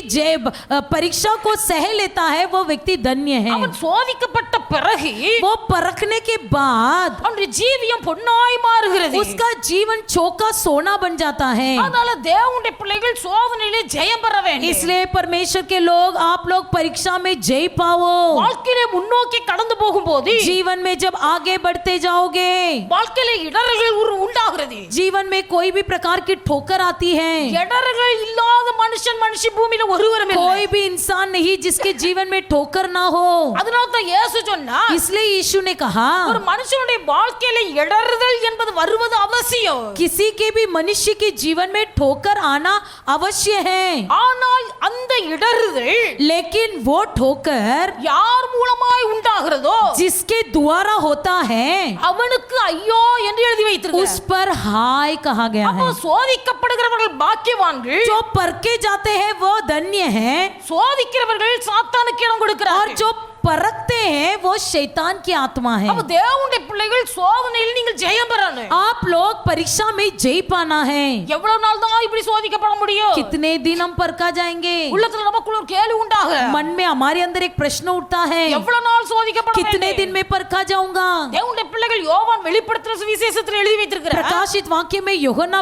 परीक्षा को सह लेता है वो व्यक्ति धन्य है। அவன் சோதிக்கப்பட்ட பிறகு वो परखने के बाद அவனுடைய ஜீவியம் பொன்னாய் மாறுகிறது. उसका जीवन चौका सोना बन जाता है। அதனால தேவனுடைய பிள்ளைகள் சோதனையிலே ஜெயம் பெற வேண்டும். इसलिए परमेश्वर के लोग, आप लोग परीक्षा में जय पाओ। வாழ்க்கையிலே முன்னோக்கி கடந்து போகும்போது, जीवन में जब आगे बढ़ते जाओगे, வாழ்க்கையிலே இடர்கள் உண்டாகிறது. जीवन में कोई भी प्रकार की ठोकर आती है। இடர்கள் இல்லாத மனுஷி பூமியில ஒருவரும் இல்லை. कोई भी इंसान नहीं जिसके जीवन में ठोकर ना हो। அதனால தான் இயேசு சொன்னார், इसलिए यीशु ने कहा, ஒரு மனுஷனுடைய வாழ்க்கையில இடறுதல் என்பது வருவது அவசியம். किसी के भी मनुष्य के जीवन में ठोकर आना अवश्य है, ஆனால் அந்த இடறுதல் लेकिन वो ठोकर யார் மூலமாய் உண்டாகிறதோ जिसके द्वारा होता है அவனுக்கு ஐயோ என்று எழுதி வைத்திருக்கிறார். उस पर हाय कहा गया அப்போ है। சோதிக்கப்படுகிறவர்கள் பாக்கியவான்கள், जो परखे जाते हैं वो धन्य है, சோதிக்கிறவர்கள் சாத்தானுக்கு இடம் और கொடுக்கிறார்கள். जो परखते हैं वो शैतान की आत्मा है। அப்ப தேவனுடைய பிள்ளைகள் சோதனையில் நீங்கள் ஜெயம் பெறணும். आप लोग परीक्षा में जय पाना है। எவ்வளவு நாள் தான் இப்படி சோதிக்கப்பட முடியும்? कितने दिन हम परखा जाएंगे? உள்ளத்துல நமக்குள்ள ஒரு கேள்வி உண்டாகுது. मन में हमारे अंदर एक प्रश्न उठता है, எவ்வளவு நாள் சோதிக்கப்பட कितने வேண்டும்? दिन में परखा जाऊंगा? தேவனுடைய பிள்ளைகள் யோவான் வெளிப்படுத்தின சுவிசேஷத்தில் எழுதி வைத்திருக்கிறார். प्रकाशित वाक्य में यूहन्ना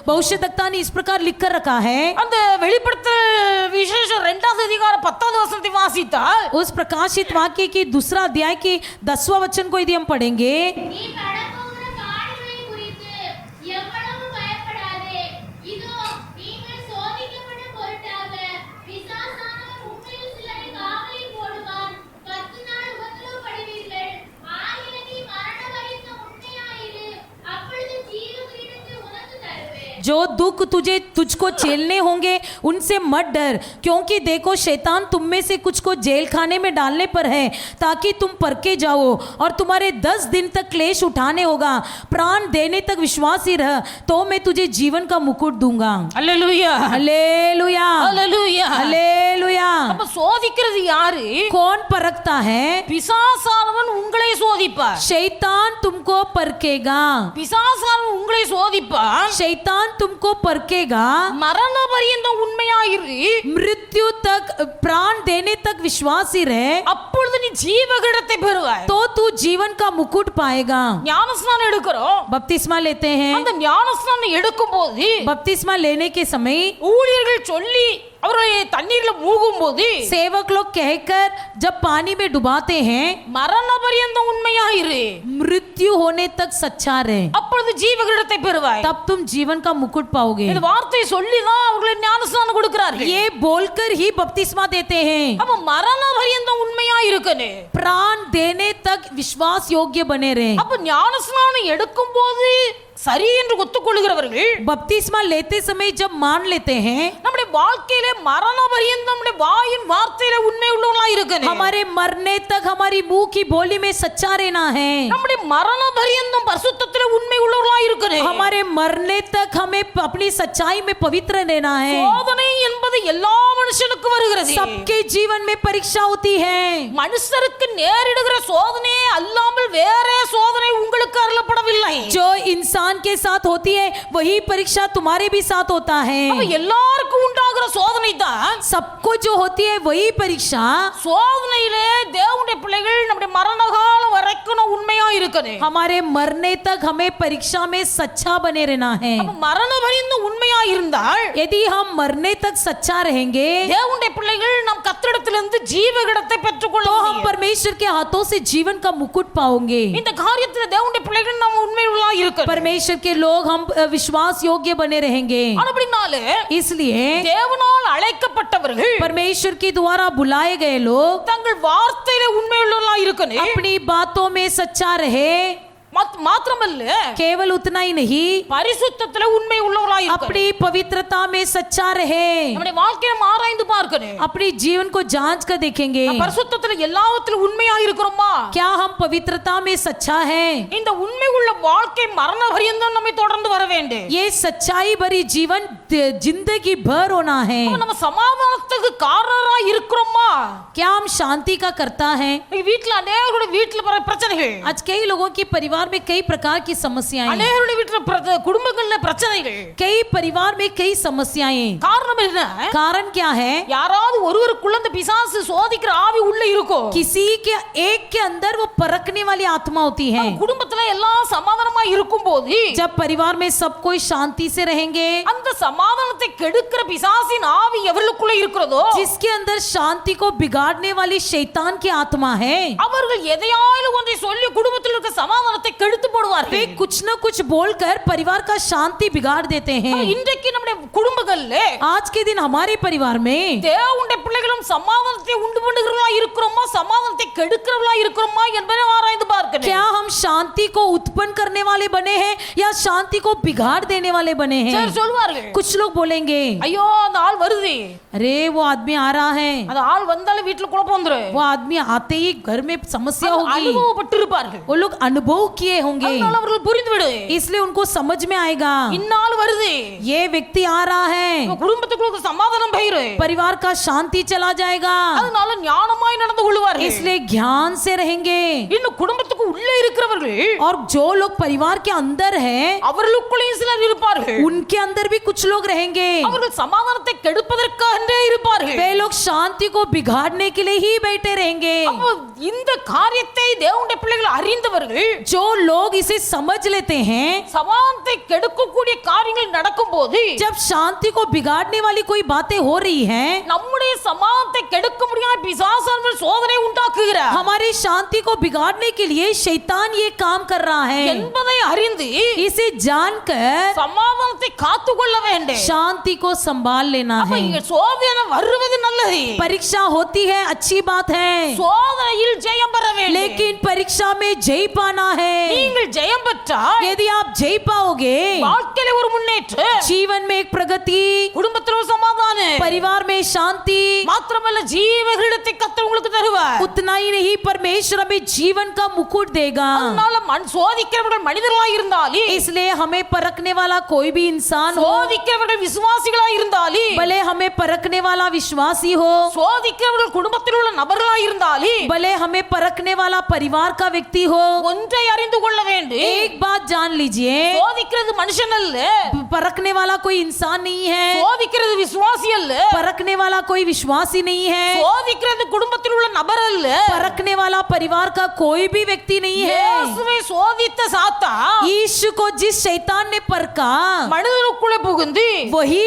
भविष्यद्वक्ता ने इस प्रकार लिख कर रखा है। அந்த வெளிப்படுத்தின விசேஷம் 2வது அதிகாரம் 10வது வசனத்தை வாசித்தால், उस प्रकाशित वाक्य की दूसरा अध्याय की 10वां वचन को यदि हम पढ़ेंगे, நீ கடப்போகிற காடுகளை குறித்து எவ்வளவு பயப்படாதே. இதோ நீங்கள் சோதிக்கப்பட பொருட்டாக பிசாசானவன் உங்களில் சிலரை காவலில் போடுவான். 10 நாள் உபத்திரவப்படுவீர்கள். ஆகிய நீ மரண பரியந்தம் உண்மையாயிரு. அப்பொழுது ஜீவ கிரீடத்தை உனக்கு தருவேன். जो दुख तुझको झेलने होंगे उनसे मत डर, क्योंकि देखो शैतान तुम में से कुछ को जेल खाने में डालने पर है, ताकि तुम परखे जाओ, और तुम्हारे 10 दिन तक क्लेश उठाने होगा। प्राण देने तक विश्वासी रह, तो मैं तुझे जीवन का मुकुट दूंगा। அல்லேலூயா, हालेलुया, அல்லேலூயா. हालेलुया। அப்ப சோதிக்கிறது யாரு? कौन परखता है? பிசாசானவன் உங்களை சோதிப்பார். शैतान तुमको परखेगा, பிசாசானவன் உங்களை சோதிப்பார். शैतान तुमको परखेगा, மரண பரியந்தம் உண்மையாயிரு. मृत्यु तक प्राण देने तक विश्वासी रहे, அப்பொழுது நீ ஜீவகிரீடத்தை பெறுவாய். तो तू जीवन का मुकुट पाएगा। ஞானஸ்நானம் எடுக்கிறோம். बपतिस्मा लेते हैं, அந்த ஞானஸ்நானம் எடுக்கும் போது बपतिस्मा लेने के समय ஊழியர்கள் சொல்லி அவர்களை தண்ணீர்ல மூழ்கும் போது सेवक लोग कहकर जब पानी में डुबाते हैं, மரண பரியந்தம் உண்மையாயிரு. मृत्यु होने तक सच्चा रहे, அப்பொழுது ஜீவகிரீடத்தை பெறுவாய். तब तुम जीवन का मुकुट पाओगे। இந்த வார்த்தையை சொல்லி தான் அவர்களை ஞானஸ்நானம் கொடுக்கிறார்கள். ये बोलकर ही बपतिस्मा देते हैं। அப்ப மரண பரியந்தம் உண்மையா இருக்கனே. प्राण देने तक विश्वास योग्य बने रहे। அப்ப ஞானஸ்நானம் எடுக்கும் போது சரி என்று ஒத்துக்கொள்கிறவர்கள் बपतिस्मा लेते समय जब मान लेते हैं, நம்முடைய வாழ்க்கையிலே மரண பரியந்தம் நம்முடைய வாயின் வார்த்தையிலே உண்மை உள்ளவர்களா இருக்கனே. हमारे मरने तक हमारी मुंह की बोली में सच्चा रहना है। நம்முடைய மரண பரியந்தம் பரிசுத்தத்திலே உண்மை உள்ளவர்களா இருக்கனே. हमारे मरने तक हमें अपनी सच्चाई में पवित्र रहना है। சோதனை என்பது எல்லா மனுஷனுக்கும் வருகிறது. सबके जीवन में परीक्षा होती है। மனுஷருக்கு நேரிடுகிற சோதனையே அல்லாமல் வேற சோதனை உங்களுக்கு அருளப்படவில்லை. जो इंसान के साथ होती है वही परीक्षा तुम्हारे भी साथ होता है। அப்ப எல்லாருக்கும் உண்டாகிற சோதனை தான். सबको जो होती है वही परीक्षा। சோதனையிலே தேவனுடைய பிள்ளைகள் நம்முடைய மரண காலம் வரைக்கும் உண்மையா இருக்கணும். हमारे मरने तक हमें परीक्षा में सच्चा बने रहना है। அப்ப மரண பரியந்தம் உண்மையா இருந்தால் यदि हम मरने तक सच्चा रहेंगे, தேவனுடைய பிள்ளைகள் நம் கர்த்தரிடத்திலிருந்து ஜீவகிரீடத்தை பெற்றுக்கொள்ள तो हम முடியும். परमेश्वर के हाथों से जीवन का मुकुट पाओगे। இந்த காரியத்தில் தேவனுடைய பிள்ளைகள் நம்ம உண்மையுள்ளா இருக்கணும். परमेश्वर के लोग हम विश्वास योग्य बने रहेंगे। அப்படினாலே इसलिए தேவனால் அழைக்கப்பட்டவர்கள் परमेश्वर के द्वारा बुलाए गए लोग தங்கள் வார்த்தையிலே உண்மையுள்ளவர்களா இருக்கணும். अपनी बातों में सच्चा रहे, மாத்திரமல்ல केवल उतना ही नहीं, பரிசுத்தத்துல உண்மை உள்ளவராய் இருக்கணும். अपनी पवित्रता में सच्चा रहे। நம்முடைய வாழ்க்கையை நம்ம ஆராய்ந்து பார்க்கணும். अपने जीवन को जांच कर देखेंगे, நம்ம பரிசுத்தத்துல எல்லாவற்றிலும் உண்மையா இருக்கிறோமா? क्या हम पवित्रता में सच्चा है? இந்த உண்மை உள்ள வாழ்க்கை மரண பரியந்தம் நம்மை தொடர்ந்து வர வேண்டும். ये सच्चाई भरी जीवन जिंदगी भर होना है। நம்ம சமாதானத்துக்கு காரணராய் இருக்கிறோமா? क्या हम शांति का करता है? வீட்ல அநேகருடைய வீட்ல வர பிரச்சனைகள், आज कई लोगों के परिवार में कई प्रकार की समस्याएं, அநேகருடைய வீட்ல குடும்பங்கள்ல பிரச்சனைகள், कई परिवार में कई समस्याएं। காரணம் என்ன? कारण क्या है? யாராவது ஒருவருக்குள்ள இந்த பிசாசு சோதிக்கிற ஆவி உள்ள இருக்கும். किसी के एक के अंदर वो परखने वाली आत्मा होती है। குடும்பத்துல எல்லாம் சமாதானமா இருக்கும்போது जब परिवार में सब कोई शांति से रहेंगे, அந்த சமாதானத்தை கெடுக்கிற பிசாசின் ஆவி எவர்களுக்குள்ள இருக்கிறதோ जिसके अंदर शांति को बिगाड़ने वाली शैतान की आत्मा है, அவர்கள் எதையாவது ஒன்றை சொல்லி குடும்பத்தில் இருக்க சமாதானத்தை கெடுத்து वे போடுவார்கள். कुछ न कुछ बोलकर परिवार का शांति बिगाड़ देते हैं। இன்றைக்கு நம்முடைய குடும்பங்கள்ல आज के दिन हमारे परिवार में தேவனுடைய பிள்ளைகளும் சமாதானத்தை உண்டு பண்ணுகிறவர்களா இருக்கிறோமா, சமாதானத்தை கெடுக்கிறவர்களா இருக்கிறோமா என்பதை ஆராய்ந்து பார்க்கணும். क्या हम शांति को उत्पन्न करने वाले बने हैं या शांति को बिगाड़ देने वाले बने हैं? சரி சொல்வார்கள், कुछ लोग बोलेंगे, ஐயோ அந்த ஆள் வருது, अरे वो आदमी आ रहा है, அந்த ஆள் வந்தாலே வீட்டுல குழப்பம் வந்துரும். वो आदमी आते ही घर में समस्या होगी। அனுபவப்பட்டு இருப்பார்கள், वो लोग अनुभव किए होंगे, அதனால அவர்கள் புரிந்து விடு, इसलिए उनको समझ में आएगा இன்னாள் வருது, ये व्यक्ति आ रहा है, உங்க குடும்பத்துக்குள்ள சமாதானம் பெயரு, परिवार का शांति चला जाएगा, அதனால ஞானமாய் நடந்து கொள்வார்கள். इसलिए ज्ञान से रहेंगे। இன்னும் குடும்பத்துக்கு உள்ளே இருக்கிறவர்கள் और जो लोग परिवार के अंदर हैं, அவர்களுக்குள்ளேயும் சிலர் இருப்பார்கள், उनके अंदर भी कुछ लोग रहेंगे, அவர்கள் சமாதானத்தை கெடுப்பதற்காகவே இருப்பார்கள். वे लोग शांति को बिगाड़ने के लिए ही बैठे रहेंगे। அப்போ இந்த காரியத்தை தேவனுடைய பிள்ளைகள் அறிந்தவர்கள் जो लोग इसे समझ लेते हैं, சமாதானத்தை கெடுக்கக்கூடிய காரியங்கள் நடக்கும்போது जब शांति को बिगाड़ने वाली कोई बातें हो रही हैं, நம்முடைய சமாதானத்தை கெடுக்க முடியாத பிசாசானவன் சோதனை உண்டாக்குகிறார் हमारी शांति को बिगाड़ने के लिए शैतान ये काम कर रहा है। என்பதை அறிந்து इसे जानकर சமாதானத்தை காத்துக்கொள்ள வேண்டும். शांति को संभाल लेना அப்ப है। இங்க சோதனை வருவது நல்லது, परीक्षा होती है, अच्छी बात है, சோதனையில் ஜெயம் பெற வேண்டும். लेकिन परीक्षा में जय पाना है। நீங்கள் ஜெயம் பெற்றால் यदि आप जय पाओगे, வாழ்க்கையில ஒரு முன்னேற்றம், जीवन में एक प्रगति, குடும்பத்தில் ஒரு சமாதானம், परिवार में शांति, மாத்திரமல்ல ஜீவகிரீடத்தை கர்த்தர் உங்களுக்கு தருவார். उतना ही नहीं परमेश्वर हमें जीवन का मुकुट देगा। அதனால சோதிக்கிறவர்கள் மனிதர்களாய் இருந்தாலும், इसलिए हमें परखने वाला कोई भी इंसान हो, சோதிக்கிறவர்கள் விசுவாசிகளாய் இருந்தாலும், भले हमें परखने वाला विश्वासी हो, சோதிக்கிறவர்கள் குடும்பத்தில் உள்ள நபர்களாய் இருந்தாலும், भले हमें परखने वाला परिवार का व्यक्ति हो, ஒன்றை அறிந்து கொள்ள வேண்டும், एक बात जान लीजिए, சோதிக்கிறது மனுஷன் அல்ல, परखने वाला कोई इंसान नहीं है, சோதிக்கிறது விசுவாசி அல்ல, परखने वाला कोई विश्वासी नहीं है, சோதிக்கிறது குடும்பத்தில் உள்ள நபர் அல்ல, परखने वाला परिवार का कोई भी व्यक्ति नहीं है। இயேசுவை சோதித்த சாத்தான் यीशु को जिस शैतान ने परखा, மனிதனுக்குள்ளே புகுந்து वही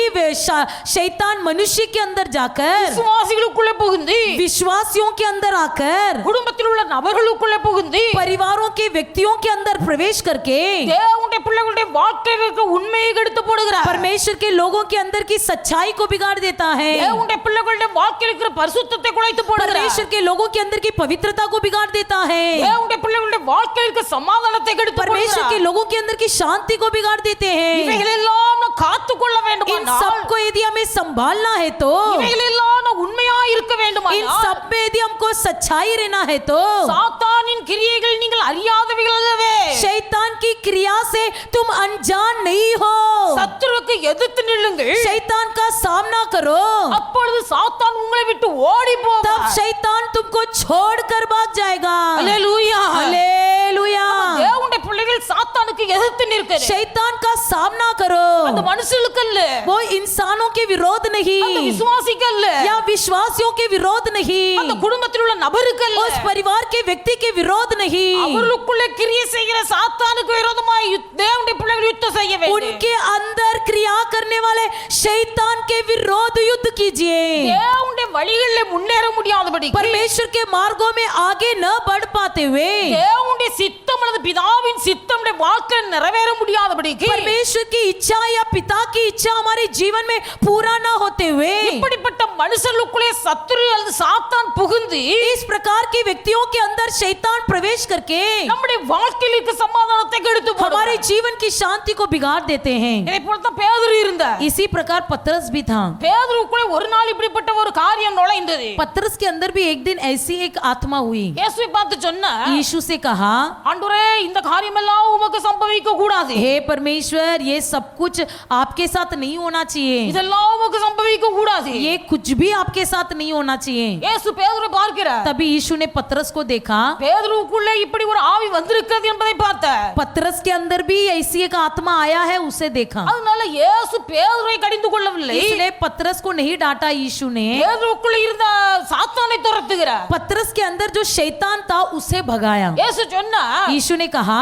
शैतान मनुष्य के अंदर जाकर, விசுவாசிகளுக்குள்ளே புகுந்து विश्वासियों के अंदर आकर, குடும்பத்தில் உள்ள நபர்களுக்குள்ளே புகுந்து परिवारों के व्यक्तियों के अंदर प्रवेश करके தேவனுடைய பிள்ளைகளுடைய வாழ்க்கையில் இருக்க உண்மையை கெடுத்து போடுகிறார். परमेश्वर के लोगों के अंदर की सच्चाई को बिगाड़ देता है, தேவனுடைய பிள்ளைகளுடைய வாழ்க்கையில் இருக்கிற பரிசுத்தத்தை குலைத்து போடுகிறார். परमेश्वर के लोगों के अंदर की पवित्रता को बिगाड़ देता है, தேவனுடைய பிள்ளைகளுடைய வாழ்க்கையில் இருக்க சமாதானத்தை கெடுத்து परमेश्वर के போடுகிறார். लोगों के अंदर की शांति को बिगाड़ देते हैं। இவைகளெல்லாம் நாம் காத்துக்கொள்ள इन வேண்டுமானால், सबको यदि हमें संभालना है तो, இவைகளெல்லாம் நாம் உண்மையா இருக்க इन வேண்டுமானால், सब में यदि हमको सच्चाई रहना है तो, சாத்தானின் கிரியைகள் நீங்கள் அறியாதவைகள் அல்லவே. शैतान की क्रिया से तुम अनजान नहीं हो। சத்துருவுக்கு எதிர்த்து நில்லுங்கள், शैतान का सामना करो, அப்பொழுது சாத்தான் உங்களை விட்டு ஓடி तब போவார். शैतान तुमको छोड़कर भाग जाएगा। அல்லேலூயா. हालेलुया। தேவனுடைய பிள்ளைகள் சாத்தானுக்கு எதிர்த்து நிற்கிறது. शैतान का सामना करो, அந்த மனுஷனுக்கு அல்ல, वो इंसानों के विरोध அந்த नहीं விசுவாசிக்கு அல்ல, या विश्वासियों के विरोध அந்த नहीं, குடும்பத்தில் உள்ள நபருக்கு அல்ல, उस परिवार के व्यक्ति के विरोध नहीं, அவர்களுக்குள்ளே கிரியை செய்கிற சாத்தானுக்கு விரோதமாய் தேவனுடைய பிள்ளைகள் யுத்தம் செய்ய வேண்டும். उनके अंदर क्रिया करने वाले शैतान के विरोध युद्ध कीजिए। தேவனுடைய வழிகளில் முன்னேற முடியாதபடி परमेश्वर के मार्गों में आगे न बढ़ पाते हुए, தேவனுடைய சித்தம் அல்லது பிதாவின் சித்தம் வாழ்க்கையில் நிறைவேற முடியாதபடி परमेश्वर की इच्छा या पिता की इच्छा हमारे जीवन में पूरा ना होते हुए, இப்படிப்பட்ட மனுஷர்களுக்குள்ளே சத்துரு அல்லது சாத்தான் புகுந்து इस प्रकार के व्यक्तियों के अंदर शैतान प्रवेश करके நம்முடைய வாழ்க்கையில் இருக்க சமாதானத்தை கெடுத்து हमारे जीवन की शांति को बिगाड़ देते हैं। இதை போலத்தான் பேதுரு இருந்தார். इसी प्रकार पतरस भी था। பேதுருக்குள்ளே ஒரு நாள் இப்படிப்பட்ட ஒரு காரியம் நுழைந்தது. पतरस के अंदर भी एक दिन ऐसी एक आत्मा हुई। இயேசுவை பார்த்து சொன்னார், यीशु से कहा, ஆண்டவரே இந்த காரியம் எல்லாம் உமக்கு சம்பவிக்க கூடாது. हे परमेश्वर, ये सब कुछ आपके साथ नहीं होना चाहिए, இதெல்லாம் உமக்கு சம்பவிக்க கூடாது. ये कुछ भी आपके साथ नहीं होना चाहिए। இயேசு பேதுருவை பார்க்கிறார். तभी यीशु ने पतरस को देखा, பேதுருக்குள்ளே இப்படி ஒரு ஆவி வந்திருக்கிறது என்பதை பார்த்தார். पतरस के अंदर भी ऐसी एक आत्मा आया है, उसे देखा। அதனால இயேசு பேதுருவை கடிந்து கொள்ளவில்லை. इसलिए पतरस को नहीं डांटा यीशु ने, பேதுருக்குள்ள இருந்த சாத்தானை துரத்துகிறார். पतरस के अंदर जो शैतान था उसे भगाया। இயேசு சொன்னார், यीशु ने कहा,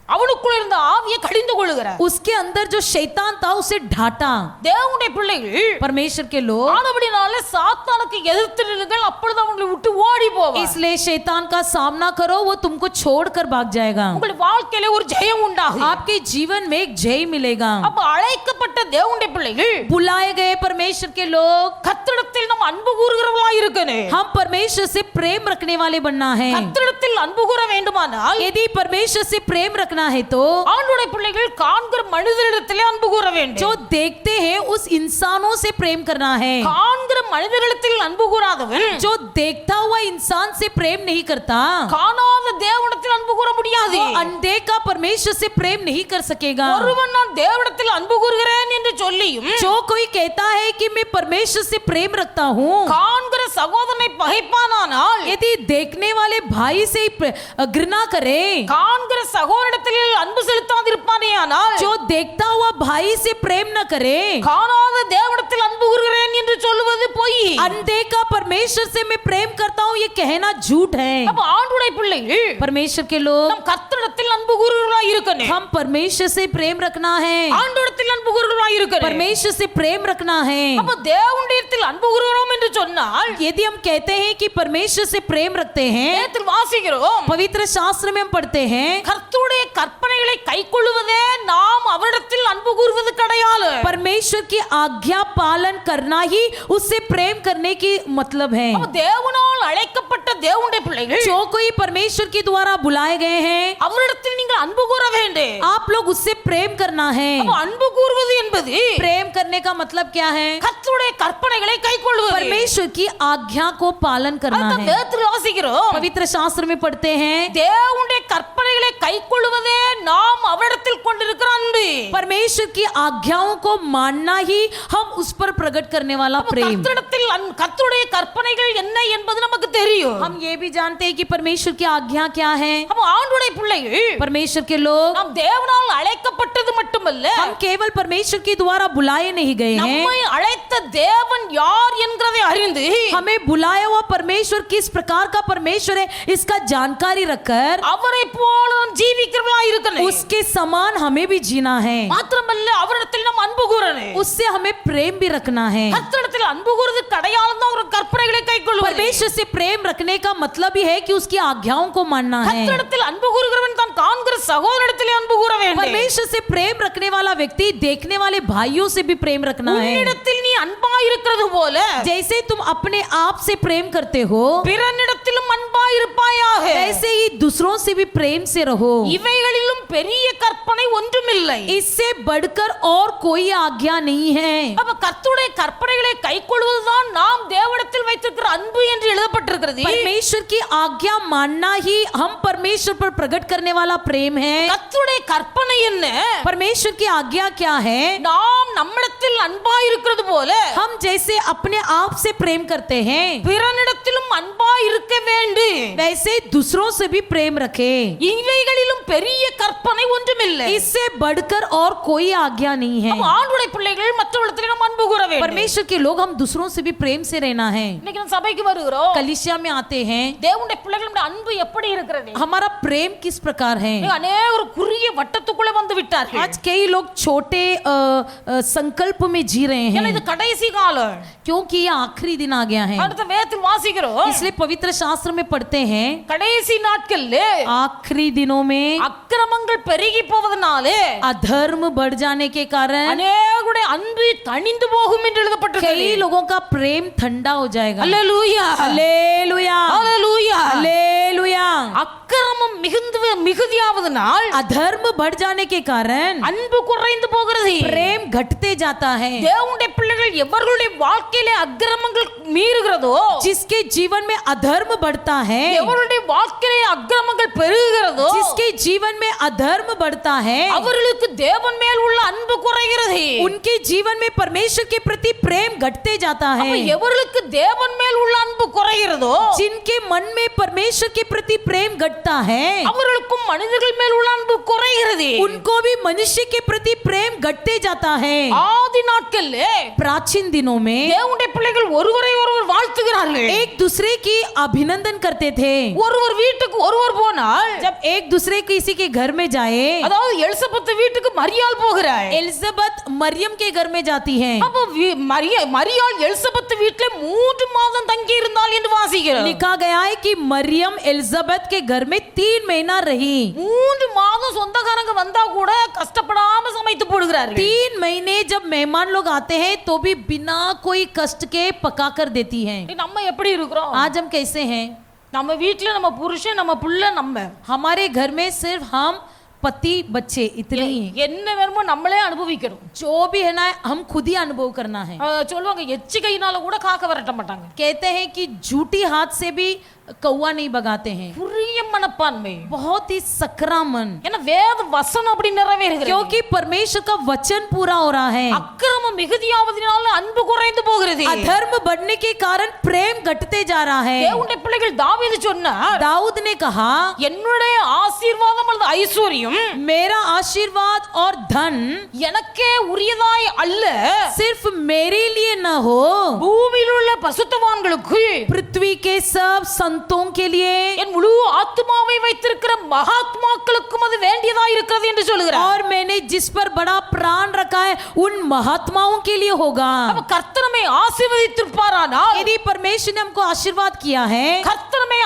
அவனுக்குள்ள இருந்த ஆவியை கடிந்து கொள்ளுகிறார். उसके अंदर जो शैतान था उसे ढांटा। தேவனுடைய பிள்ளைகள் परमेश्वर के लोग ஆனபடினாலே சாத்தானுக்கு எதிர்த்து நில்லுங்கள், அப்பொழுது அவங்களை விட்டு ஓடி போவார். इसलिए शैतान का सामना करो, वो तुमको छोड़कर भाग जाएगा। உங்கள் வாழ்க்கையில ஒரு ஜெயம் உண்டாகும். आपके जीवन में एक जय मिलेगा। அப்ப அழைக்கப்பட்ட தேவனுடைய பிள்ளைகள், बुलाए गए परमेश्वर के लोग, கர்த்தரிடத்தில் நம்ம அன்பு கூறுகிறவர்களாய் இருக்கணும். हम परमेश्वर से प्रेम रखने वाले बनना है। கர்த்தரிடத்தில் அன்பு கூற வேண்டுமானால் यदि परमेश्वर से प्रेम रखना है तो ஆண்டவருடைய பிள்ளைகள் காண்கிற மனிதரிடத்திலே அன்பு கூற வேண்டும். जो देखते हैं उस इंसानों से प्रेम करना है। காண்கிற மனிதரிடத்தில் அன்பு கூறாதவன் जो देखता हुआ इंसान से प्रेम नहीं करता, காணாத தேவனிடத்தில் அன்பு கூற முடியாது. वो अनदेखा परमेश्वर से प्रेम नहीं कर सकेगा। ஒருவன் நான் தேவனிடத்தில் அன்பு கூறுகிறேன் என்று சொல்லியும் जो कोई कहता है कि मैं परमेश्वर से प्रेम रखता हूँ, காண்கிற சகோதரனை பகைப்பானானால், यदि देखने वाले भाई से ही घृणा करे, காண்கிற சகோதரனிடத்தில் அன்பு செலுத்தாதிருப்பானேயானால், जो देखता हुआ भाई से प्रेम न करे, காணாத தேவனிடத்தில் அன்பு கூறுகிறேன் என்று சொல்லுவது பொய். अनदेखा परमेश्वर से मैं प्रेम करता हूँ, ये कहना झूठ है। அப்ப ஆண்டவருடைய பிள்ளைகள் परमेश्वर के लोग, நம் கர்த்தரிடத்தில் அன்பு கூறுகிறவர்களாய் இருக்கணும். हम परमेश्वर से प्रेम रखना है, ஆண்டவரிடத்தில் அன்பு கூறுகிறவர்களாய் இருக்கணும். परमेश्वर से प्रेम रखना है। அப்ப தேவனிடத்தில் அன்பு கூறுகிறோம் என்று சொன்னால், यदि हम कहते हैं कि परमेश्वर से प्रेम रखते हैं, வேதத்தில் வாசிக்கிறோம், पवित्र शास्त्र में हम पढ़ते हैं, கர்த்தருடைய கற்பனைகளை கைக்கொள்வதே நாம் அவரிடத்தில் அன்பு கூறுவது கிடையாது. परमेश्वर की आज्ञा पालन करना ही उससे प्रेम करने की मतलब है। அப்ப தேவனால் அழைக்கப்பட்ட தேவனுடைய பிள்ளைகள், जो कोई परमेश्वर के द्वारा बुलाए गए हैं, அவரிடத்தில் நீங்கள் அன்பு கூற வேண்டும். आप लोग उससे प्रेम करना है। அப்ப அன்பு கூறுவது என்பது प्रेम करने का मतलब क्या है? கர்த்தருடைய கற்பனைகளை கைக்கொள்வது. परमेश्वर की आज्ञा को पालन करना அதுதான் है। வேதத்தில் வாசிக்கிறோம், पवित्र शास्त्र में पढ़ते हैं, தேவனுடைய கற்பனைகளை கைக்கொள்வதே நாம் அவரிடத்தில் கொண்டிருக்கிற அன்பு. परमेश्वर की आज्ञाओं को मानना ही हम उस पर प्रकट करने वाला அப்ப प्रेम। கர்த்தரிடத்தில் கர்த்தருடைய கற்பனைகள் என்ன என்பது நமக்கு தெரியும். हम ये भी जानते हैं कि परमेश्वर की आज्ञा क्या है। அப்ப ஆண்டவருடைய பிள்ளைகள், परमेश्वर के लोग, நாம் தேவனால் அழைக்கப்பட்டது மட்டுமல்ல, हम केवल परमेश्वर के द्वारा बुलाए नहीं गए हैं, நம்மை அழைத்த தேவன் யார் என்கிறதை அறிந்து हमें बुलाया हुआ परमेश्वर किस प्रकार का परमेश्वर है इसका जानकारी रखकर அவரை போல நாம் ஜீவிக்கிறவர்களாய் இருக்கணும். उसके समान हमें भी जीना है। மாத்திரமல்ல அவரிடத்தில் நாம் அன்பு கூறணும். उससे हमें प्रेम भी रखना है। கர்த்தரிடத்தில் அன்பு கூறுவது கடையாளம் தான் அவர் கற்பனைகளை கைக்கொள்வது. परमेश्वर से प्रेम रखने का मतलब ही है कि उसकी आज्ञाओं को मानना है। கர்த்தரிடத்தில் அன்பு கூறுகிறவன் தான் காண்கிற சகோதரனிடத்தில் அன்பு கூற வேண்டும். परमेश्वर से प्रेम रखने वाला व्यक्ति देखने वाले भाइयों से भी प्रेम रखना है। உன்னிடத்தில் நீ அன்பாய் இருக்கிறது போல जैसे तुम अपने आप से प्रेम करते हो, பிறனிடத்திலும் அன்பாய் இருப்பாயாக. ऐसे ही दूसरों से भी प्रेम से रहो। இவைகளிலும் பெரிய கற்பனை ஒன்றுமில்லை. इससे बढ़कर और कोई आज्ञा नहीं है। அப்ப கர்த்தருடைய கற்பனைகளை கைக்கொள்வதுதான் நாம் தேவனிடத்தில் வைத்திருக்கிற அன்பு என்று எழுதப்பட்டிருக்கிறது. परमेश्वर की आज्ञा मानना ही हम परमेश्वर पर प्रकट करने वाला प्रेम है। கர்த்தருடைய கற்பனை என்ன? परमेश्वर की आज्ञा क्या है? நாம் நம்மிடத்தில் அன்பாய் இருக்கிறது போல हम जैसे अपने आप से प्रेम करते हैं, பிறனிடத்திலும் அன்பாய் இருக்க வேண்டும். वैसे दूसरों से भी प्रेम रखे। இவைகளிலும் பெரிய கற்பனை ஒன்றுமில்லை. इससे बढ़कर और कोई आज्ञा नहीं है। அப்ப ஆண்டவருடைய பிள்ளைகள் மற்றவர்களிடத்தில் நாம் அன்பு கூற வேண்டும். परमेश्वर के लोग, हम दूसरों से भी प्रेम से रहना है। இன்னைக்கு நம்ம சபைக்கு வருகிறோம், कलीसिया में आते हैं, தேவனுடைய பிள்ளைகளுடைய அன்பு எப்படி இருக்கிறது? हमारा प्रेम किस प्रकार है? அநேகர் குறுகிய வட்டத்துக்குள்ளே வந்து விட்டார்கள். आज कई लोग छोटे संकल्प में जी रहे ஏன்னா இது हैं, கடைசி காலம். क्योंकि ये आखिरी दिन आ गया है। அடுத்த வேதத்தில் வாசிக்கிறோம், इसलिए पवित्र शास्त्र में पढ़ते हैं, கடைசி நாட்கள்ல आखिरी दिनों में அக்கிரமங்கள் பெருகி போவதனாலே अधर्म बढ़ जाने के कारण அநேகருடைய அன்பு தணிந்து போகும் என்று எழுதப்பட்டிருக்கிறது. कई लोगों का प्रेम ठंडा हो जाएगा। அல்லேலூயா, हालेलुया, அல்லேலூயா. हालेलुया। அக்கிரமம் மிகுதியாவதனால் अधर्म बढ़ जाने के कारण அன்பு குறைந்து போகிறது. प्रेम घटते जाता है। தேவனுடைய பிள்ளைகள் எவர்களுடைய வாழ்க்கையிலே அக்கிரமங்கள் மீறுகிறதோ, जिसके जीवन में अधर्म बढ़ता है, எவருடைய வாழ்க்கையிலே அக்கிரமங்கள் பெருகுகிறதோ, जिसके जीवन में अधर्म बढ़ता है, அவர்களுக்கு தேவன் மேல் உள்ள அன்பு குறைகிறது. उनके जीवन में परमेश्वर के प्रति प्रेम घटते जाता அப்ப है। எவர்களுக்கு தேவன் மேல் உள்ள அன்பு குறைகிறதோ, जिनके मन में परमेश्वर के प्रति प्रेम घटता है, அவர்களுக்கும் மனிதர்கள் மேல் உள்ள அன்பு குறைகிறது. उनको भी मनुष्य के प्रति प्रेम घटते जाता है। ஆதி நாட்கள்ல प्राचीन दिनों में தேவனுடைய பிள்ளைகள் ஒருவரை ஒருவர் வாழ்த்துகிறார்கள். एक दूसरे की अभिनंदन करते थे। ஒருவர் வீட்டுக்கு ஒருவர் போனால், जब एक दूसरे किसी के घर में जाए, அதாவது எலிசபெத் வீட்டுக்கு மரியாள் போகிறாள். एलिजाबेथ मरियम के घर में जाती है। அப்ப மரியாள் எலிசபெத் வீட்டிலே 3 மாதம் தங்கி இருந்தாள் என்று வாசிக்கிறோம். लिखा गया है कि मरियम एलिजाबेथ के घर में 3 महीना रही। 3 மாதம் சொந்தக்காரங்க வந்தா கூட கஷ்டப்படாம சமைத்து போடுகிறார்கள். 3 महीने जब मेहमान लोग आते हैं तो भी बिना कोई कष्ट के पका कर देती हैं। நம்ம எப்படி இருக்கிறோம்? आज हम कैसे हैं? நம்ம வீட்ல நம்ம புருஷன், நம்ம புள்ள, நம்ம हमारे घर में सिर्फ हम, पति, बच्चे इतने ही हैं। என்ன வேணுமோ நம்மளே அனுபவிக்கணும். जो भी है ना हम खुद ही अनुभव करना है। சொல்லுவாங்க எச்சி கையினால கூட காக்க வரட்ட மாட்டாங்க. कहते हैं कि झूठी हाथ से भी कौवा नहीं भगाते हैं। புரிய மனப்பான்மை, बहुत ही सकरा मन, ஏன்னா வேத வசனம் அப்படி நிறைவேறுகிறது. क्योंकि परमेश्वर का वचन पूरा हो रहा है। அக்கிரமம் மிகுதியாவதினால அன்பு குறைந்து போகிறது. अधर्म बढ़ने के कारण प्रेम घटते जा रहा है। தேவனுடைய பிள்ளைகள் தாவீது சொன்னார், दाऊद ने कहा, என்னுடைய ஆசீர்வாதம் அல்லது ஐஸ்வர்யம் मेरा आशीर्वाद और धन எனக்கே உரியதாய் அல்ல, सिर्फ मेरे लिए न हो, பூமியில் உள்ள பசுத்தவான்களுக்கு, पृथ्वी के सब संतों के लिए என் முழு ஆத்துமாவை வைத்திருக்கிற மகாத்மாக்களுக்கும் அது வேண்டியதாய் இருக்கிறது என்று சொல்கிறார். और मैंने जिस पर बड़ा प्राण रखा है उन महात्माओं के लिए होगा। அப்ப கர்த்தர் நம்மை ஆசீர்வதித்திருப்பாரானால், यदि परमेश्वर ने हमको आशीर्वाद किया है, கர்த்தர் நம்மை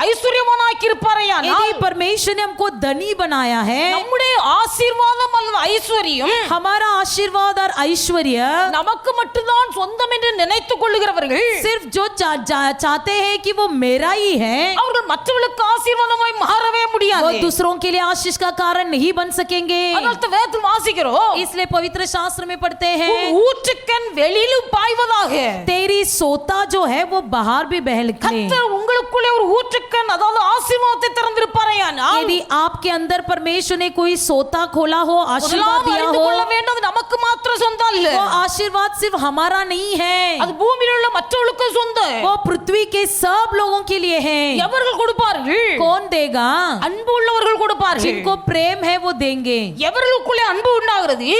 ஐஸ்வர்யவானாக்கி இருப்பாரையானால், यदि परमेश्वर ने हमको धनी बनाया है, நம்முடைய ஆசீர்வாதம் அல்லது ஐஸ்வர்யம் हमारा आशीर्वाद और ऐश्वर्य நமக்கு மட்டும்தான் சொந்தம் என்று நினைத்துக் கொள்ளுகிறவர்கள், सिर्फ जो चाहते हैं कि वो मेरा ही है, அவர்கள் மற்றவர்களுக்கு ஆசீர்வாதமாய் மாறவே वो முடியாது. दूसरों के लिए आशीष का कारण नहीं बन सकेंगे। அதனால வேதத்தில் வாசிக்கிறோம், इसलिए पवित्र शास्त्र में पढ़ते हैं, உன் ஊற்றுக்கண் வெளியிலும் பாய்வதாக. तेरी सोता जो है वो बाहर भी बह निकले। கர்த்தர் உங்களுக்குள்ளே ஒரு ஊற்றுக்கண், அதாவது ஆசீர்வாதத்தை திறந்திருப்பாரையானால், यदि आपके अंदर परमेश्वर ने कोई सोता खोला हो, आशीर्वाद முதலாவது दिया அறிந்து हो, கொள்ள வேண்டும், அது நமக்கு மாத்திரம் சொந்தம் அல்ல, वो आशीर्वाद सिर्फ हमारा नहीं है, அது பூமியில் உள்ள மற்றவர்களுக்கு சொந்தம். वो पृथ्वी के सब लोगों के लिए है। எவர்கள் கொடுப்பார்கள்? कौन देगा? அன்பு உள்ளவர்கள் கொடுப்பார்கள். जिनको प्रेम है वो देंगे। எவர்களுக்குள்ளே அன்பு உண்டாகிறது?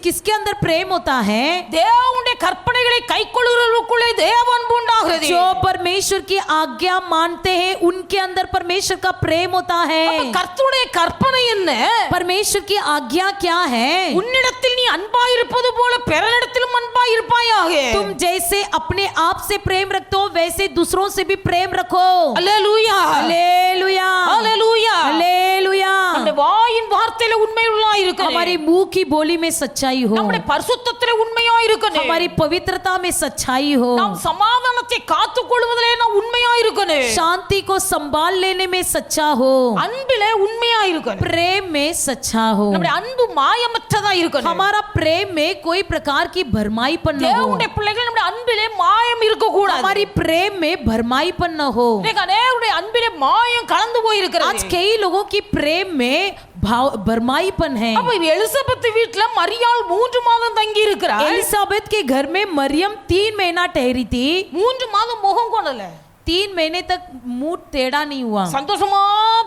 किसके अंदर प्रेम होता है? தேவனுடைய கற்பனைகளை கைக்கொள்ளுகிறவர்களுக்குள்ளே தேவ அன்பு உண்டாகிறது. जो परमेश्वर की आज्ञा मानते हैं उनके अंदर परमेश्वर का प्रेम होता है। அப்ப கர்த்தருடைய கற்பனை என்ன? परमेश्वर की आज्ञा क्या है? உன்னிடத்தில் நீ அன்பாயிருப்பது போல பிறனிடத்திலும் அன்பாயிருப்பாயாக. तुम जैसे अपने आप से प्रेम रखते हो वैसे दूसरों से भी प्रेम रखो। அல்லேலூயா, हालेलुया, அல்லேலூயா. हालेलुया। நம்முடைய வாயின் வார்த்தையில உண்மையுள்ளதாய் இருக்கணும். हमारी मुंह की बोली में सच्चाई हो, நம்முடைய பரிசுத்தத்திலே உண்மையாய் இருக்கணும். हमारी पवित्रता में सच्चाई हो, நாம் சமாதானத்தை காத்துக்கொள்வதிலே நாம் உண்மையாய் இருக்கணும். शांति को संभाल लेने में सच्चा हो, அன்பிலே உண்மையாய் இருக்கணும். प्रेम में सच्चा हो। நம்முடைய அன்பு மாயமற்றதா இருக்கணும். हमारा प्रेम में कोई प्रकार की भरमाईपन न हो, தேவனுடைய பிள்ளைகள் நம்முடைய அன்பிலே மாயம் இருக்க கூடாது. हमारी प्रेम में भरमाईपन न हो। இன்னைக்கு அநேகருடைய அன்பிலே மாயம் கலந்து போய் आज இருக்கிறது. कई लोगों की प्रेम में भरमाईपन है। அப்ப எலிசபெத் வீட்ல மரியாள் 3 மாதம் தங்கி இருக்கிறாள். एलिजाबेथ के घर में मरियम 3 महीना ठहरी थी। 3 மாதம் முகம் கொள்ளல. 3 महीने तक मुंह टेढ़ा नहीं हुआ, சந்தோஷமா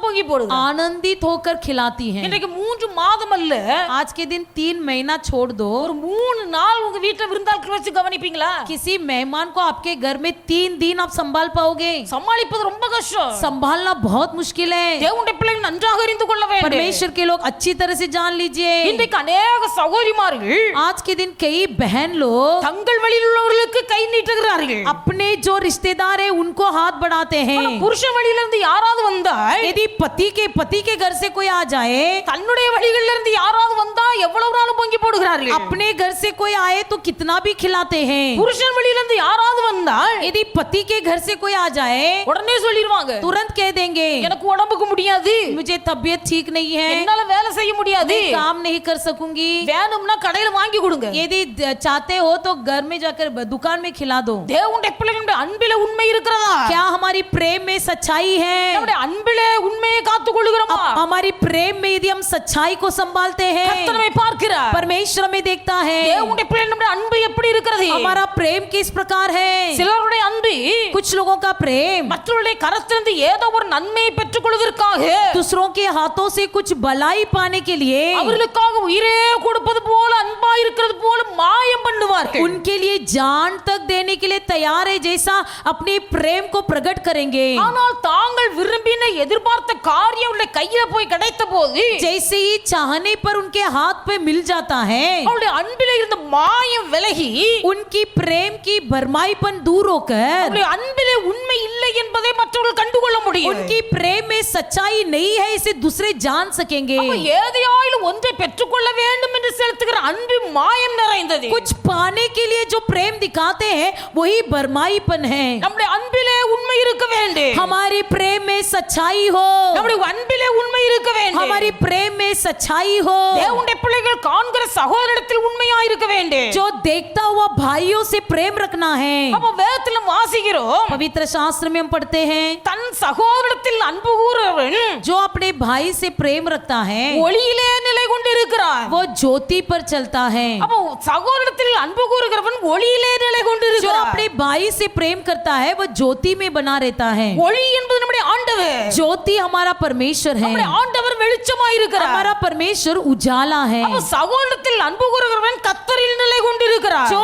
பொங்கி போடுங்க. आनंदित होकर खिलाती हैं। இன்னைக்கு 3 மாதம் அல்ல, आज के दिन 3 महीना छोड़ दो, ஒரு 3 நாள் உங்க வீட்ல விருந்தாட்கள் வச்சு கவனிப்பீங்களா? किसी मेहमान को आपके घर में 3 दिन आप संभाल पाओगे? சமாளிப்பது ரொம்ப கஷ்டம். संभालना बहुत मुश्किल है। தேவனுடைய பிள்ளைகள் நன்றாக அறிந்து கொள்ள வேண்டும். परमेश्वर के लोग अच्छी तरह से जान लीजिए। இன்றைக்கு अनेक சகோதரிமார்கள் आज के दिन कई बहन लोग தங்கள் வழியில் உள்ளவர்களுக்கு கை நீட்டுகிறார்கள். अपने जो रिश्तेदार है उनको हाथ बढ़ाते हैं। புருஷன் வழியில இருந்து யாராவது வந்தால், यदि पति के घर से कोई आ जाए, தன்னுடைய வழிகளில இருந்து யாராவது வந்தா எவ்வளவு நாளும் பொங்கி போடுகிறார்கள். अपने घर से कोई आए तो कितना भी खिलाते हैं। புருஷன் வழியில இருந்து யாராவது வந்தால், यदि पति के घर से कोई आ जाए உடனே சொல்லிடுவாங்க, तुरंत कह देंगे எனக்கு உடம்புக்கு முடியாது, मुझे तबीयत ठीक नहीं है, என்னால வேலை செய்ய முடியாது, मैं काम नहीं कर सकूंगी। வேணும்னா கடையில வாங்கி கொடுங்க. यदि चाहते हो तो घर में जाकर दुकान में खिला दो। தேவனுடைய பிள்ளைகளுடைய அன்பில உண்மை இருக்கிறதா? क्या हमारी प्रेम में सच्चाई है? நம்முடைய அன்பிலே உண்மையை காத்துக் கொள்கிறோமா? हमारी प्रेम में यदि हम सच्चाई को संभालते हैं, கர்த்தர் நம்மை பார்க்கிறார். परमेश्वर में देखता है। தேவனுடைய பிள்ளைகளுடைய அன்பு எப்படி இருக்கிறது? हमारा प्रेम किस प्रकार है? சிலருடைய அன்பு कुछ लोगों का प्रेम மற்றவருடைய கரத்திலிருந்து ஏதோ ஒரு நன்மையை பெற்றுக் கொள்வதற்காக, दूसरों के हाथों से कुछ भलाई पाने के लिए, அவர்களுக்காக உயிரே கொடுப்பது போல அன்பா இருக்கிறது போல மாயம் பண்ணுவார்கள். उनके लिए जान तक देने के लिए तैयार है जैसा अपने प्रेम को प्रकट करेंगे। ஆனால் தாங்கள் விரும்பின எதிர்பார்த்த காரியம் உள்ள கையில போய் கிடைத்த போது, जैसे ही चाहने पर उनके हाथ पे मिल जाता है, அவருடைய அன்பிலே இருந்த மாயம் விலகி, उनकी प्रेम की भरमाईपन दूर होकर, அவருடைய அன்பிலே உண்மை இல்லை என்பதை மற்றவர்கள் கண்டுகொள்ள முடியும். उनकी प्रेम में सच्चाई नहीं है इसे दूसरे जान सकेंगे। அப்ப ஏதையாயிலும் ஒன்றை பெற்றுக்கொள்ள வேண்டும் என்று செலுத்துகிற அன்பு மாயம் நிறைந்தது. कुछ पाने के लिए जो प्रेम दिखाते हैं वही भरमाईपन है। நம்முடைய அன்பிலே உண்மை இருக்க வேண்டும். हमारी प्रेम में सच्चाई हो, நம்முடைய அன்பிலே உண்மை இருக்க வேண்டும். हमारी प्रेम में सच्चाई हो। தேவனுடைய பிள்ளைகள் காண்கிற சகோதரத்தில் உண்மையா இருக்க வேண்டும். जो देखता हुआ भाइयों से प्रेम रखना है। அப்ப வேதத்துல வாசிக்கிறோம், पवित्र शास्त्र में हम पढ़ते हैं, தன் சகோதரத்தில் அன்பு கூறுகிறவன் जो अपने भाई से प्रेम रखता है ஒளியிலே நிலை கொண்டிருக்கிறான். वो ज्योति पर चलता है। அப்ப சகோதரத்தில் அன்பு கூறுகிறவன் ஒளியிலே நிலை जो கொண்டிருக்கிறான். अपने भाई से प्रेम करता है वो ज्योति में बना रहता है। ஒளி என்பது நம்முடைய ஆண்டவர். ज्योति हमारा परमेश्वर है, நம்முடைய ஆண்டவர் வெளிச்சமா இருக்கிறார். हमारा परमेश्वर उजाला है। அப்ப சகோதரத்தில் அன்பு கூறுகிறவன் கர்த்தரில் நிலை கொண்டிருக்கிறான். जो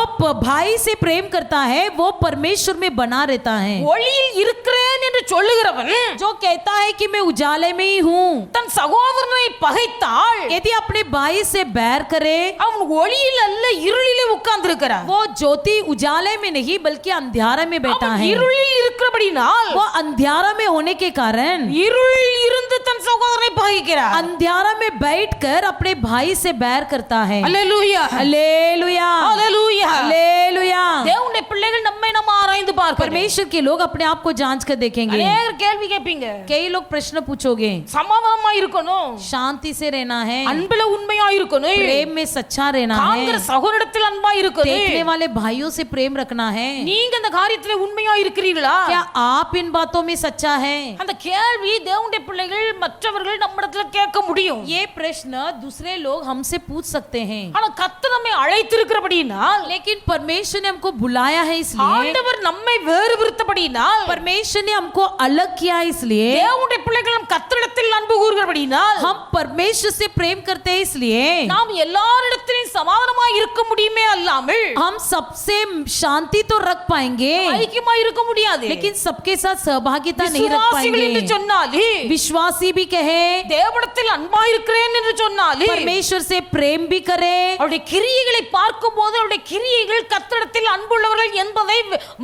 भाई से प्रेम करता है वो परमेश्वर में बना रहता है। ஒளியில் இருக்கிறேன் என்று சொல்லுகிறவன் जो कहता है कि मैं उजाले में ही हूँ, தன் சகோதரனை பகைத்தால் यदि अपने भाई से बैर करे, அவன் ஒளியில் அல்ல இருளிலே உட்கார்ந்து இருக்கிறான். वो ज्योति उजाले में नहीं बल्कि अंधियारे में बैठा அவன் है। இருளில் இருக்கிறபடினால் वो अंधियारा में होने के कारण இருளில் இருந்து தன் சகோதரனை பகைக்கிறான். अंधियारा में बैठकर अपने भाई से बैर करता है। அல்லேலூயா, हालेलुया, அல்லேலூயா. हालेलुया। தேவனுடைய பிள்ளைகள் நம்மை நம்ம ஆராய்ந்து பார்க்கணும். परमेश्वर के लोग अपने आप को जांच कर देखेंगे। அநேகர் கேள்வி கேட்பீங்க. कई लोग प्रश्न पूछोगे, சமாதானமா இருக்கணும், शांति से रहना है, அன்பில உண்மையா இருக்கணும், प्रेम में सच्चा रहना காண்கிற है, சகோதரத்தில் அன்பா இருக்கணும். देखने वाले भाइयों से प्रेम रखना है। நீங்க அந்த காரியத்துல உண்மையா இருக்கிறீர்களா? क्या आप इन बातों में सच्चा है? அந்த கேள்வி தேவனுடைய பிள்ளைகள் மற்றவர்கள் நம்மிடத்துல கேட்க முடியும். ये प्रश्न दूसरे लोग हमसे पूछ सकते हैं, ஆனா கர்த்தர் நம்மை அழைத்திருக்கிறபடியினால், लेकिन परमेश्वर ने हमको बुलाया है इसलिए, ஆண்டவர் நம்மை வேறுபடுத்தபடியினால், परमेश्वर ने हमको अलग किया इसलिए, தேவனுடைய பிள்ளைகள் நம் கர்த்தரிடத்தில் அன்பு கூறுகிறபடியினால், हम परमेश्वर से प्रेम करते हैं इसलिए, நாம் எல்லாரிடத்திலும் சமாதானமா இருக்க முடியுமே அல்லாமல் हम सबसे शांति तो रख पाएंगे ஐக்கியமா இருக்க முடியாது. लेकिन सबके साथ सहभागिता नहीं रख விசுவாசிகள் என்று पाएंगे। சொன்னாலே, विश्वासी भी कहे, தேவனிடத்தில் அன்பா இருக்கிறேன் என்று சொன்னாலே, परमेश्वर से प्रेम भी करे, அவருடைய கிரியைகளை பார்க்கும்போது அவருடைய கிரியைகள் கர்த்தரிடத்தில் அன்புள்ளவர்கள் என்பதை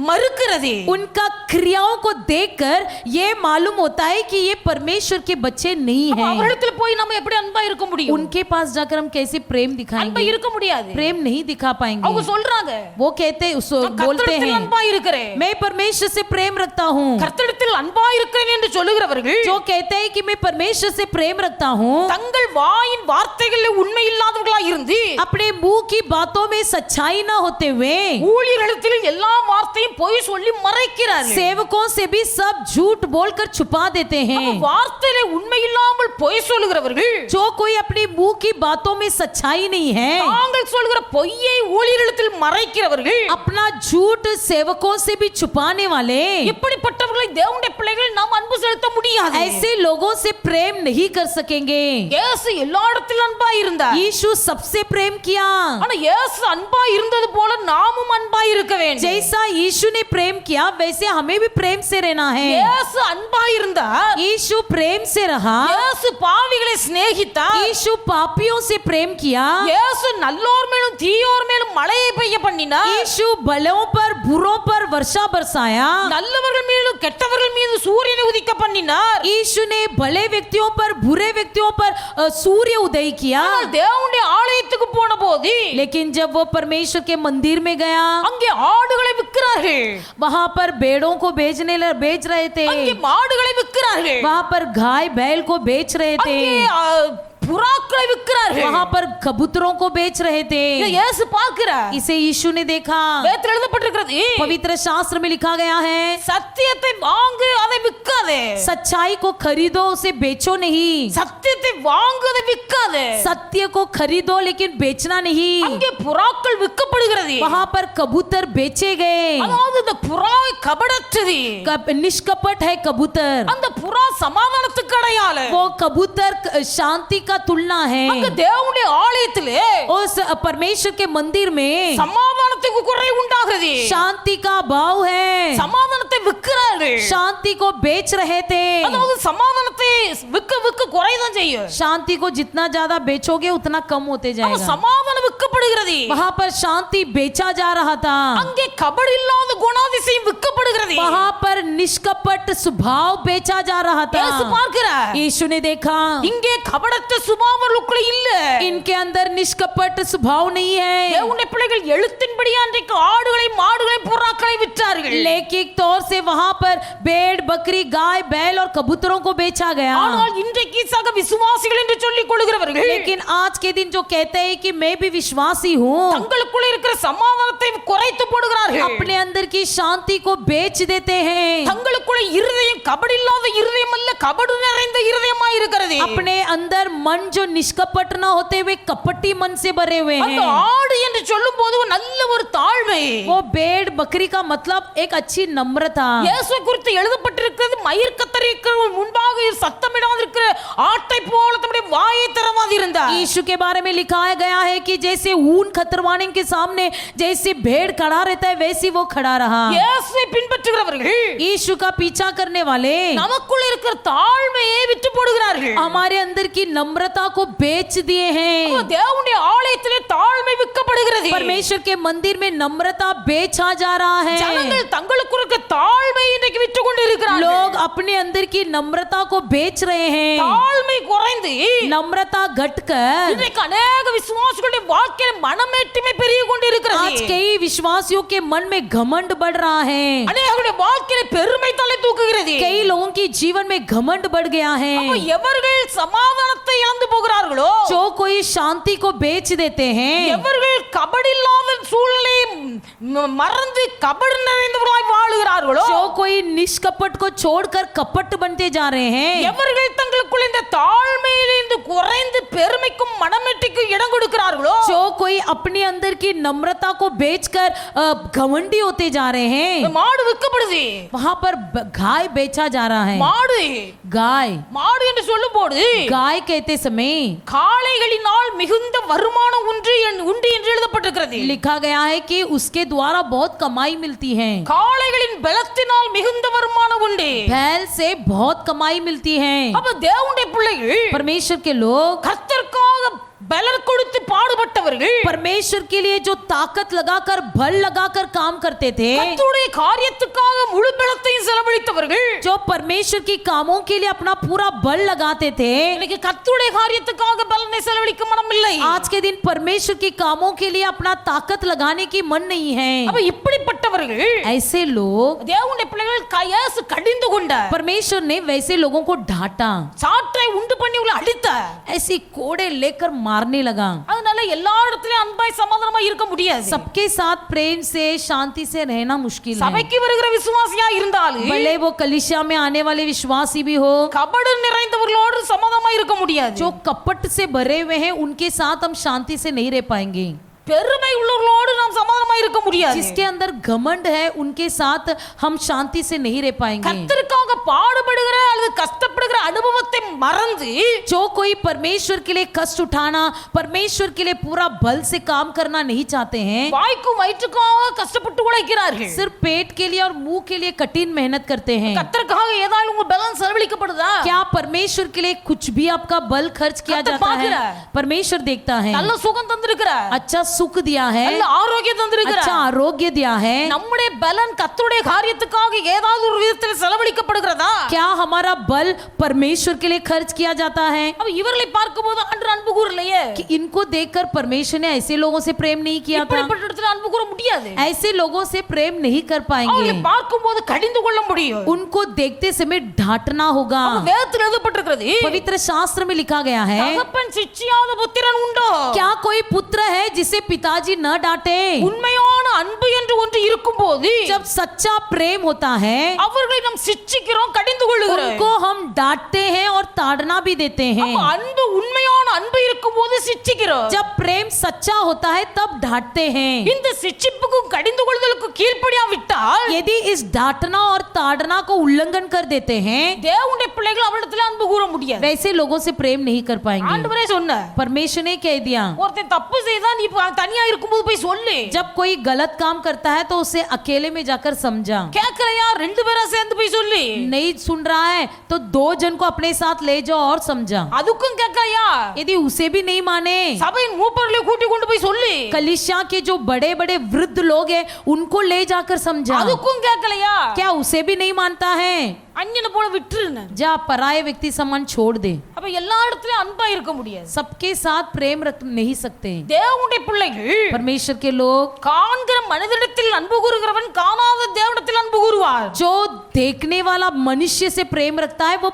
மறுக்கிறது. उनका क्रियाओं को देखकर ये मालूम होता है कि ये परमेश्वर के बच्चे नहीं அப்ப हैं। அவரிடத்துல போய் நம்ம எப்படி அன்பா இருக்க முடியும்? उनके पास जाकर हम कैसे प्रेम அன்பா दिखाएंगे? இருக்க முடியாது. प्रेम नहीं दिखा அவங்க पाएंगे। சொல்றாங்க, वो कहते நான் बोलते கர்த்தரிடத்தில் हैं, அன்பா இருக்கிறேன். मैं परमेश्वर से प्रेम रखता हूँ। கர்த்தரிடத்தில் அன்பா இருக்கிறேன் என்று சொல்லுகிறவர்கள் जो कहते हैं कि मैं परमेश्वर से प्रेम रखता हूँ, தங்கள் வாயின் வார்த்தைகளில் உண்மை இல்லாதவர்களா இருந்து अपने मुंह की बातों में सच्चाई ना होते हुए ஊழியர்களிடத்தில் எல்லா வார்த்தையும் பொய் சொல்லி மறைக்கிறார்கள். सेवकों से भी सब झूठ बोलकर छुपा देते हैं. வார்த்தையிலே உண்மை இல்லாமல் பொய் சொல்லுகிறவர்கள், जो कोई अपनी मुंह की बातों में सच्चाई नहीं है, தாங்கள் சொல்கிற பொய்யை ஊழியர்களிடத்தில் மறைக்கிறவர்கள், अपना झूठ सेवकों से भी छुपाने वाले, இப்படிப்பட்டவர்களை தேவனுடைய பிள்ளைகள் நாம் அன்பு செலுத்த முடியாது. ऐसे लोगों से प्रेम नहीं कर सकेंगे. இயேசு எல்லா இடத்திலும் அன்பா இருந்தார். यीशु सबसे प्रेम किया. ஆனா இயேசு அன்பா இருந்தது போல நாமும் அன்பா இருக்க வேண்டும். जैसा यीशु ने प्रेम किया वैसे हमें भी प्रेम से रहना है. இயேசு அன்பா இருந்தார். यीशु प्रेम से रहा. இயேசு பாவிகளை சிநேகித்தார். यीशु पापियों से प्रेम किया. இயேசு நல்லோர் மேலும் தீயோர் மேலும் மழையை பெய்ய பண்ணினார். यीशु भलों पर बुरों पर वर्षा बरसाया. நல்லவர்கள் மீதும் கெட்டவர்கள் மீது சூரியனை உதிக்க பண்ணினார். यीशु ने भले व्यक्तियों पर बुरे व्यक्तियों पर सूर्य उदय किया. ஆனால் தேவனுடைய ஆலயத்துக்கு போன போது लेकिन जब वो परमेश्वर के मंदिर में गया, அங்கே ஆடுகளை விற்கிறார்கள், वहां पर भेड़ों को बेच रहे थे, அங்கே மாடுகளை விற்கிறார்கள், वहां पर गाय बैल को बेच रहे थे, அங்கே புறாக்களை விற்கிறார்கள், वहां पर कबूतरों को बेच रहे थे. இதை இயேசு பார்க்கிறார். इसे यीशु ने देखा. வேதத்தில் எழுதப்பட்டிருக்கிறது, पवित्र शास्त्र में लिखा गया है, சத்தியத்தை வாங்கு அதை விற்காதே. सच्चाई को खरीदो उसे बेचो नहीं. சத்தியத்தை வாங்கு அதை விற்காதே. सत्य को खरीदो लेकिन बेचना नहीं. அங்கே புறாக்கள் விற்கப்படுகிறது. वहां पर कबूतर बेचे गए. அதாவது இந்த புறா கபடற்றது. निष्कपट है कबूतर. அந்த புறா சமாதானத்துக்கு அடையாளம். वो कबूतर शांति का तुलना है. அங்க தேவனுடைய ஆலயத்திலே उस परमेश्वर के मंदिर में சமாதானத்துக்கு குறை உண்டாகிறது. शांति का अभाव है. சமாதானத்தை விற்கிறார்கள். शांति को बेच रहे थे. அதாவது சமாதானத்தை விற்க விற்க குறைதான் செய்யும். शांति को जितना ज्यादा बेचोगे उतना कम होते அங்க जाएगा. சமாதானம் விற்கப்படுகிறது. वहां पर शांति बेचा जा रहा था. அங்கே கபடு இல்லாத குணாதிசயம் விற்கப்படுகிறது. वहां पर निष्कपट स्वभाव बेचा जा रहा இயேசு था. பார்க்கிறார். यीशु ने देखा இங்கே கபடற்ற சுபாவங்களுக்குள்ள இல்ல. इनके अंदर निष्कपट स्वभाव नहीं है. தேவனுடைய பிள்ளைகள் எழுத்தின்படி அன்றைக்கு ஆடுகளை மாடுகளை புறாக்களை விற்றார்கள். लैंगिक तौर से वहां पर भेड़ बकरी गाय बैल और कबूतरों को बेचा गया. ஆனால் இன்றைக்கு சக விசுவாசிகள் என்று சொல்லிக் கொள்கிறவர்கள் लेकिन आज के दिन जो कहते हैं कि मैं भी विश्वासी हूँ, தங்களுக்குள்ள இருக்கிற சமாதானத்தை குறைத்து போடுகிறார்கள். अपने अंदर की शांति को बेच देते हैं. தங்களுக்குள்ள இருதயம் கபடு இல்லாத இருதயம் அல்ல, கபடு நிறைந்த இருதயமா இருக்கிறது. अपने अंदर मन जो निष्कपट न होते हुए कपटी मन से भरे हुए அந்த हैं. ஆடு என்று சொல்லும் போது நல்ல ஒரு தாழ்மை. वो भेड़ बकरी का मतलब एक अच्छी नम्रता. இயேசு குறித்து எழுதப்பட்டிருக்கிறது, மயிர் கத்தரிக்கு முன்பாக சத்தமிடாதிருக்கிற ஆட்டை போல தம்முடைய வாயை திறவாதிருந்தார். यीशु के बारे में लिखाया गया है कि जैसे ऊन खतरवाने के सामने जैसे भेड़ खड़ा रहता है वैसे वो खड़ा रहा. இயேசுவை பின்பற்றுகிறவர்கள் यीशु का पीछा करने वाले நமக்குள்ள இருக்கிற தாழ்மையை விட்டு போடுகிறார்கள். हमारे अंदर की नम्रता को बेच दिए हैं. தேவனுடைய ஆலயத்திலே தாழ்மை விற்கப்படுகிறது. परमेश्वर के मंदिर में नम्रता बेचा जा रहा है. ஜனங்கள் தங்களுக்கு இருக்கிற தாழ்மை இன்றைக்கு விற்று கொண்டு இருக்கிறார்கள். लोग अपने अंदर की नम्रता को बेच रहे हैं. தாழ்மை குறைந்து नम्रता घटकर இன்றைக்கு अनेक விசுவாசிகளுடைய வாழ்க்கையில மனமேட்டிமை பெருகி கொண்டு இருக்கிறது. आज कई विश्वासियों के मन में घमंड बढ़ रहा है. அநேகருடைய வாழ்க்கையில பெருமை தலை தூக்குகிறது. कई लोगों की जीवन में घमंड बढ़ गया है. அப்ப எவர்கள் சமாதானத்தை இழந்து போகிறார்களோ, जो कोई शांति को बेच देते हैं, எவர்கள் கபடில்லாத சூழ்நிலையை மறந்து கபடு நிறைந்தவர்களாய் வாழுகிறார்களோ, जो कोई निष्कपट को छोड़कर कपट बनते जा रहे हैं, எவர்கள் தங்களுக்குள் இந்த தாழ்மையிலிருந்து குறைந்து பெருமைக்கும் மனமெட்டிக்கும் இடம் கொடுக்கிறார்களோ, जो कोई अपने अंदर की नम्रता को बेचकर घमंडी होते जा रहे हैं, மாடு விற்கப்படுது. वहां पर गाय बेचा जा रहा है. மாடு गाय மாடு என்று சொல்லும் போது गाय कहते समय காளைகளினால் மிகுந்த வருமானம் உண்டு என்று எழுதப்பட்டிருக்கிறது. लिखा गया है कि उसके द्वारा बहुत कमाई मिलती है. காளைகளின் பலத்தினால் மிகுந்த வருமானம் உண்டு. बैल से बहुत कमाई मिलती है. அப்ப தேவனுடைய பிள்ளைகள் परमेश्वर के लोग கர்த்தருக்காக பலர் கொடுத்து பாடுபட்டவர்கள், परमेश्वर के लिए जो ताकत लगाकर बल लगाकर काम करते थे, கர்த்தருடைய காரியத்துக்காக முழு பலத்தையும் செலவழித்தவர்கள், जो लोग परमेश्वर की कामों के लिए अपना पूरा बल लगाते थे, இன்னைக்கு கர்த்தருடைய காரியத்துக்காக பலனை செலவழிக்க மனம் இல்லை. आज के दिन परमेश्वर के कामों के लिए अपना ताकत लगाने की मन नहीं है। அப்ப இப்படிப்பட்டவர்கள் ऐसे लोग, தேவனுடைய பிள்ளைகள் இயேசு கடிந்து கொண்டார். परमेश्वर ने वैसे लोगों को डांटा, சாற்றை உண்டு பண்ணி உள்ள அடித்தார். ऐसी कोड़े लेकर मारने लगा। அதனால எல்லா இடத்துலயும் அன்பாய் சமாதானமா இருக்க முடியாது. सबके साथ प्रेम से शांति से रहना मुश्किल है। சபைக்கு வருகிற விசுவாசியா இருந்தாலும் भले वो कलीसिया में आने वाले विश्वासी भी हो, கபடு நிறைந்தவர்களோடு சமாதானமா இருக்க முடியாது. जो कपट से भरे हुए हैं उनके साथ हम शांति से नहीं रह पाएंगे। பெருமை உள்ளவர்களோடு நாம் சமாதானமா இருக்க முடியாது. जिसके अंदर घमंड है उनके साथ हम शांति से नहीं रह पाएंगे। கர்த்தருக்காக பாடுபடுகிற அல்லது கஷ்டப்படுகிற அனுபவத்தை மறந்து जो कोई परमेश्वर के लिए कष्ट उठाना, परमेश्वर के लिए पूरा बल से काम करना नहीं चाहते हैं, வாய்க்கும் வயிற்றுக்காக கஷ்டப்பட்டு உழைக்கிறார்கள். सिर्फ पेट के लिए और मुंह के लिए कठिन मेहनत करते हैं। கர்த்தருக்காக ஏதாவது உங்க பலன் செலவழிக்கப்படுதா? क्या परमेश्वर के लिए कुछ भी आपका बल खर्च किया கர்த்தர் जाता है? பார்க்கிறார். परमेश्वर देखता है। நல்ல சுகம் தந்திருக்கிறார், अच्छा सुख दिया है, நல்ல ஆரோக்கியம் अच्छा தந்திருக்கிறார். आरोग्य दिया है। நம்முடைய பலன் கர்த்தருடைய காரியத்துக்காக ஏதாவது ஒரு விதத்தில் செலவழிக்கப்படுகிறதா? क्या हमारा बल परमेश्वर के लिए खर्च किया जाता है? அப்ப இவர்களை பார்க்கும்போது அன்று அன்பு கூறலையே. कि इनको देखकर परमेश्वर ने ऐसे लोगों से प्रेम नहीं किया था। இப்படிப்பட்ட இடத்துல அன்பு கூற முடியாது. ऐसे लोगों से प्रेम नहीं कर पाएंगे। அவர்களை பார்க்கும்போது கடிந்து கொள்ள முடியும். उनको देखते समय डांटना होगा। வேதத்தில் எழுதப்பட்டிருக்கிறது, पवित्र शास्त्र में लिखा गया है, தகப்பன் சிட்சியாத புத்திரன் உண்டோ? क्या कोई पुत्र है जिसे पिताजी न डांटे? உண்மையான அன்பு என்று ஒன்று இருக்கும்போது जब सच्चा प्रेम होता है, அவர்களை நாம் சிட்சிக்கிறோம், கடிந்து கொள்ளுகிறோம். उनको हम डांटते हैं और ताड़ना भी देते हैं। அப்ப அன்பு உண்மையான அன்பு இருக்கும்போது சிட்சிக்கிறோம். जब प्रेम सच्चा होता है तब डांटते हैं। இந்த சிட்சிப்புக்கும் கடிந்து கொள்ளுதலுக்கும் கீழ்ப்படியாவிட்டால் यदि इस डांटना और ताड़ना को उल्लंघन कर देते हैं, தேவனுடைய பிள்ளைகள் அவரிடத்துல அன்பு கூற முடியாது. वैसे लोगों से प्रेम नहीं कर पाएंगे। ஆண்டவரே சொன்னார், परमेश्वर ने कह दिया, ஒருத்தன் தப்பு செய்தா நீ தனியா இருக்கும்போது போய் சொல்லு. जब कोई गलत काम करता है तो उसे अकेले में जाकर समझा। கேட்கலையா? ரெண்டு பேரா சேர்ந்து போய் சொல்லு. नहीं सुन रहा है तो 2 जन को अपने साथ ले जाओ और समझा। அதுக்கும் கேட்கலையா? यदि उसे भी नहीं माने, சபையின் மூப்பர்களை கூட்டி கொண்டு போய் சொல்லு. कलीसिया के जो बड़े बड़े वृद्ध लोग हैं उनको ले जाकर समझा। அதுக்கும் கேட்கலையா? क्या उसे भी नहीं मानता है? அஞ்ஞனை போல விட்டுருன்னு. जा पराये व्यक्ति समान छोड़ दे। அப்ப எல்லா இடத்துலயும் அன்பா இருக்க முடியாது. सबके साथ प्रेम रख नहीं सकते। தேவனுடைய பிள்ளைகள் परमेश्वर के लोग, காண்கிற மனிதனிடத்தில் அன்பு கூறுகிறவன் காணாத தேவனிடத்தில் அன்பு கூறுவார். जो देखने वाला मनुष्य से प्रेम रखता है वो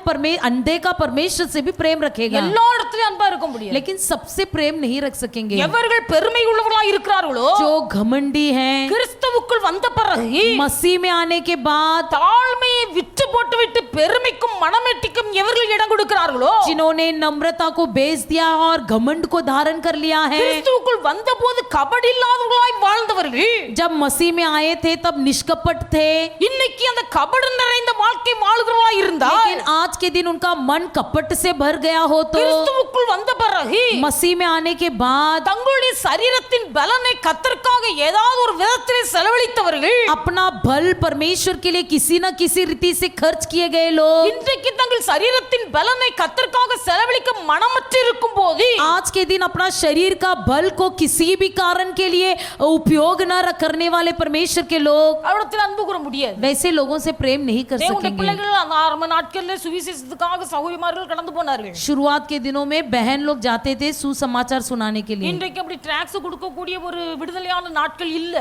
अंधे का परमेश्वर से भी प्रेम रखेगा। எல்லா இடத்துலயும் அன்பா இருக்க முடியாது. लेकिन सबसे प्रेम नहीं रख सकेंगे। எவர்கள் பெருமை உள்ளவர்களாக இருக்கிறார்களோ, जो घमंडी हैं, கிறிஸ்துவுக்குள் வந்த பிறகு मसीह में आने के बाद, தாழ்மையை விட்டு போட்டு விட்டு பெருமைக்கும் மனமெட்டிக்கும் எவர்கள் இடம் கொடுக்கிறார்களோ, जिन्होंने नम्रता को बेच दिया और घमंड को धारण कर लिया है, கிறிஸ்துவுக்குள் வந்தபோது கபடி இல்லாதவர்களாய் வாழ்ந்தவர்கள் जब मसीह में आए थे तब निष्कपट थे, இன்னைக்கு அந்த கபடு நிறைந்த வாழ்க்கை வாழ்கிறவர்களாய் இருந்தால், लेकिन आज के दिन उनका मन कपट से भर गया हो तो கிறிஸ்துவுக்குள் வந்த பிறகு मसीह में आने के बाद தங்களுடைய சரீரத்தின் பலனை கர்த்தருக்காக ஏதாவது ஒரு விதத்தில் செலவழித்தவர்கள், अपना बल परमेश्वर के लिए किसी न किसी रीति से खर्च किए गए लोग, இன்றைக்கு தங்கள் சரீரத்தின் பலனை கர்த்தருக்காக செலவழிக்க மனமற்று இருக்கும் போது आज के दिन अपना शरीर का बल को किसी भी कारण के लिए उपयोग न करने वाले परमेश्वर के लोग அவரிடத்தில் அன்பு கூற முடியாது. वैसे लोगों से प्रेम नहीं कर தேவனுடைய सकेंगे। பிள்ளைகள் அந்த ஆரம்ப நாட்களில் சுவிசேஷத்துக்காக சகோதரிமார்கள் கடந்து போனார்கள். शुरुआत के दिनों में बहन लोग जाते थे सुसमाचार सुनाने के लिए। இன்றைக்கு அப்படி ட்ராக்ஸ் கொடுக்கக்கூடிய ஒரு விடுதலையான நாட்கள் இல்ல.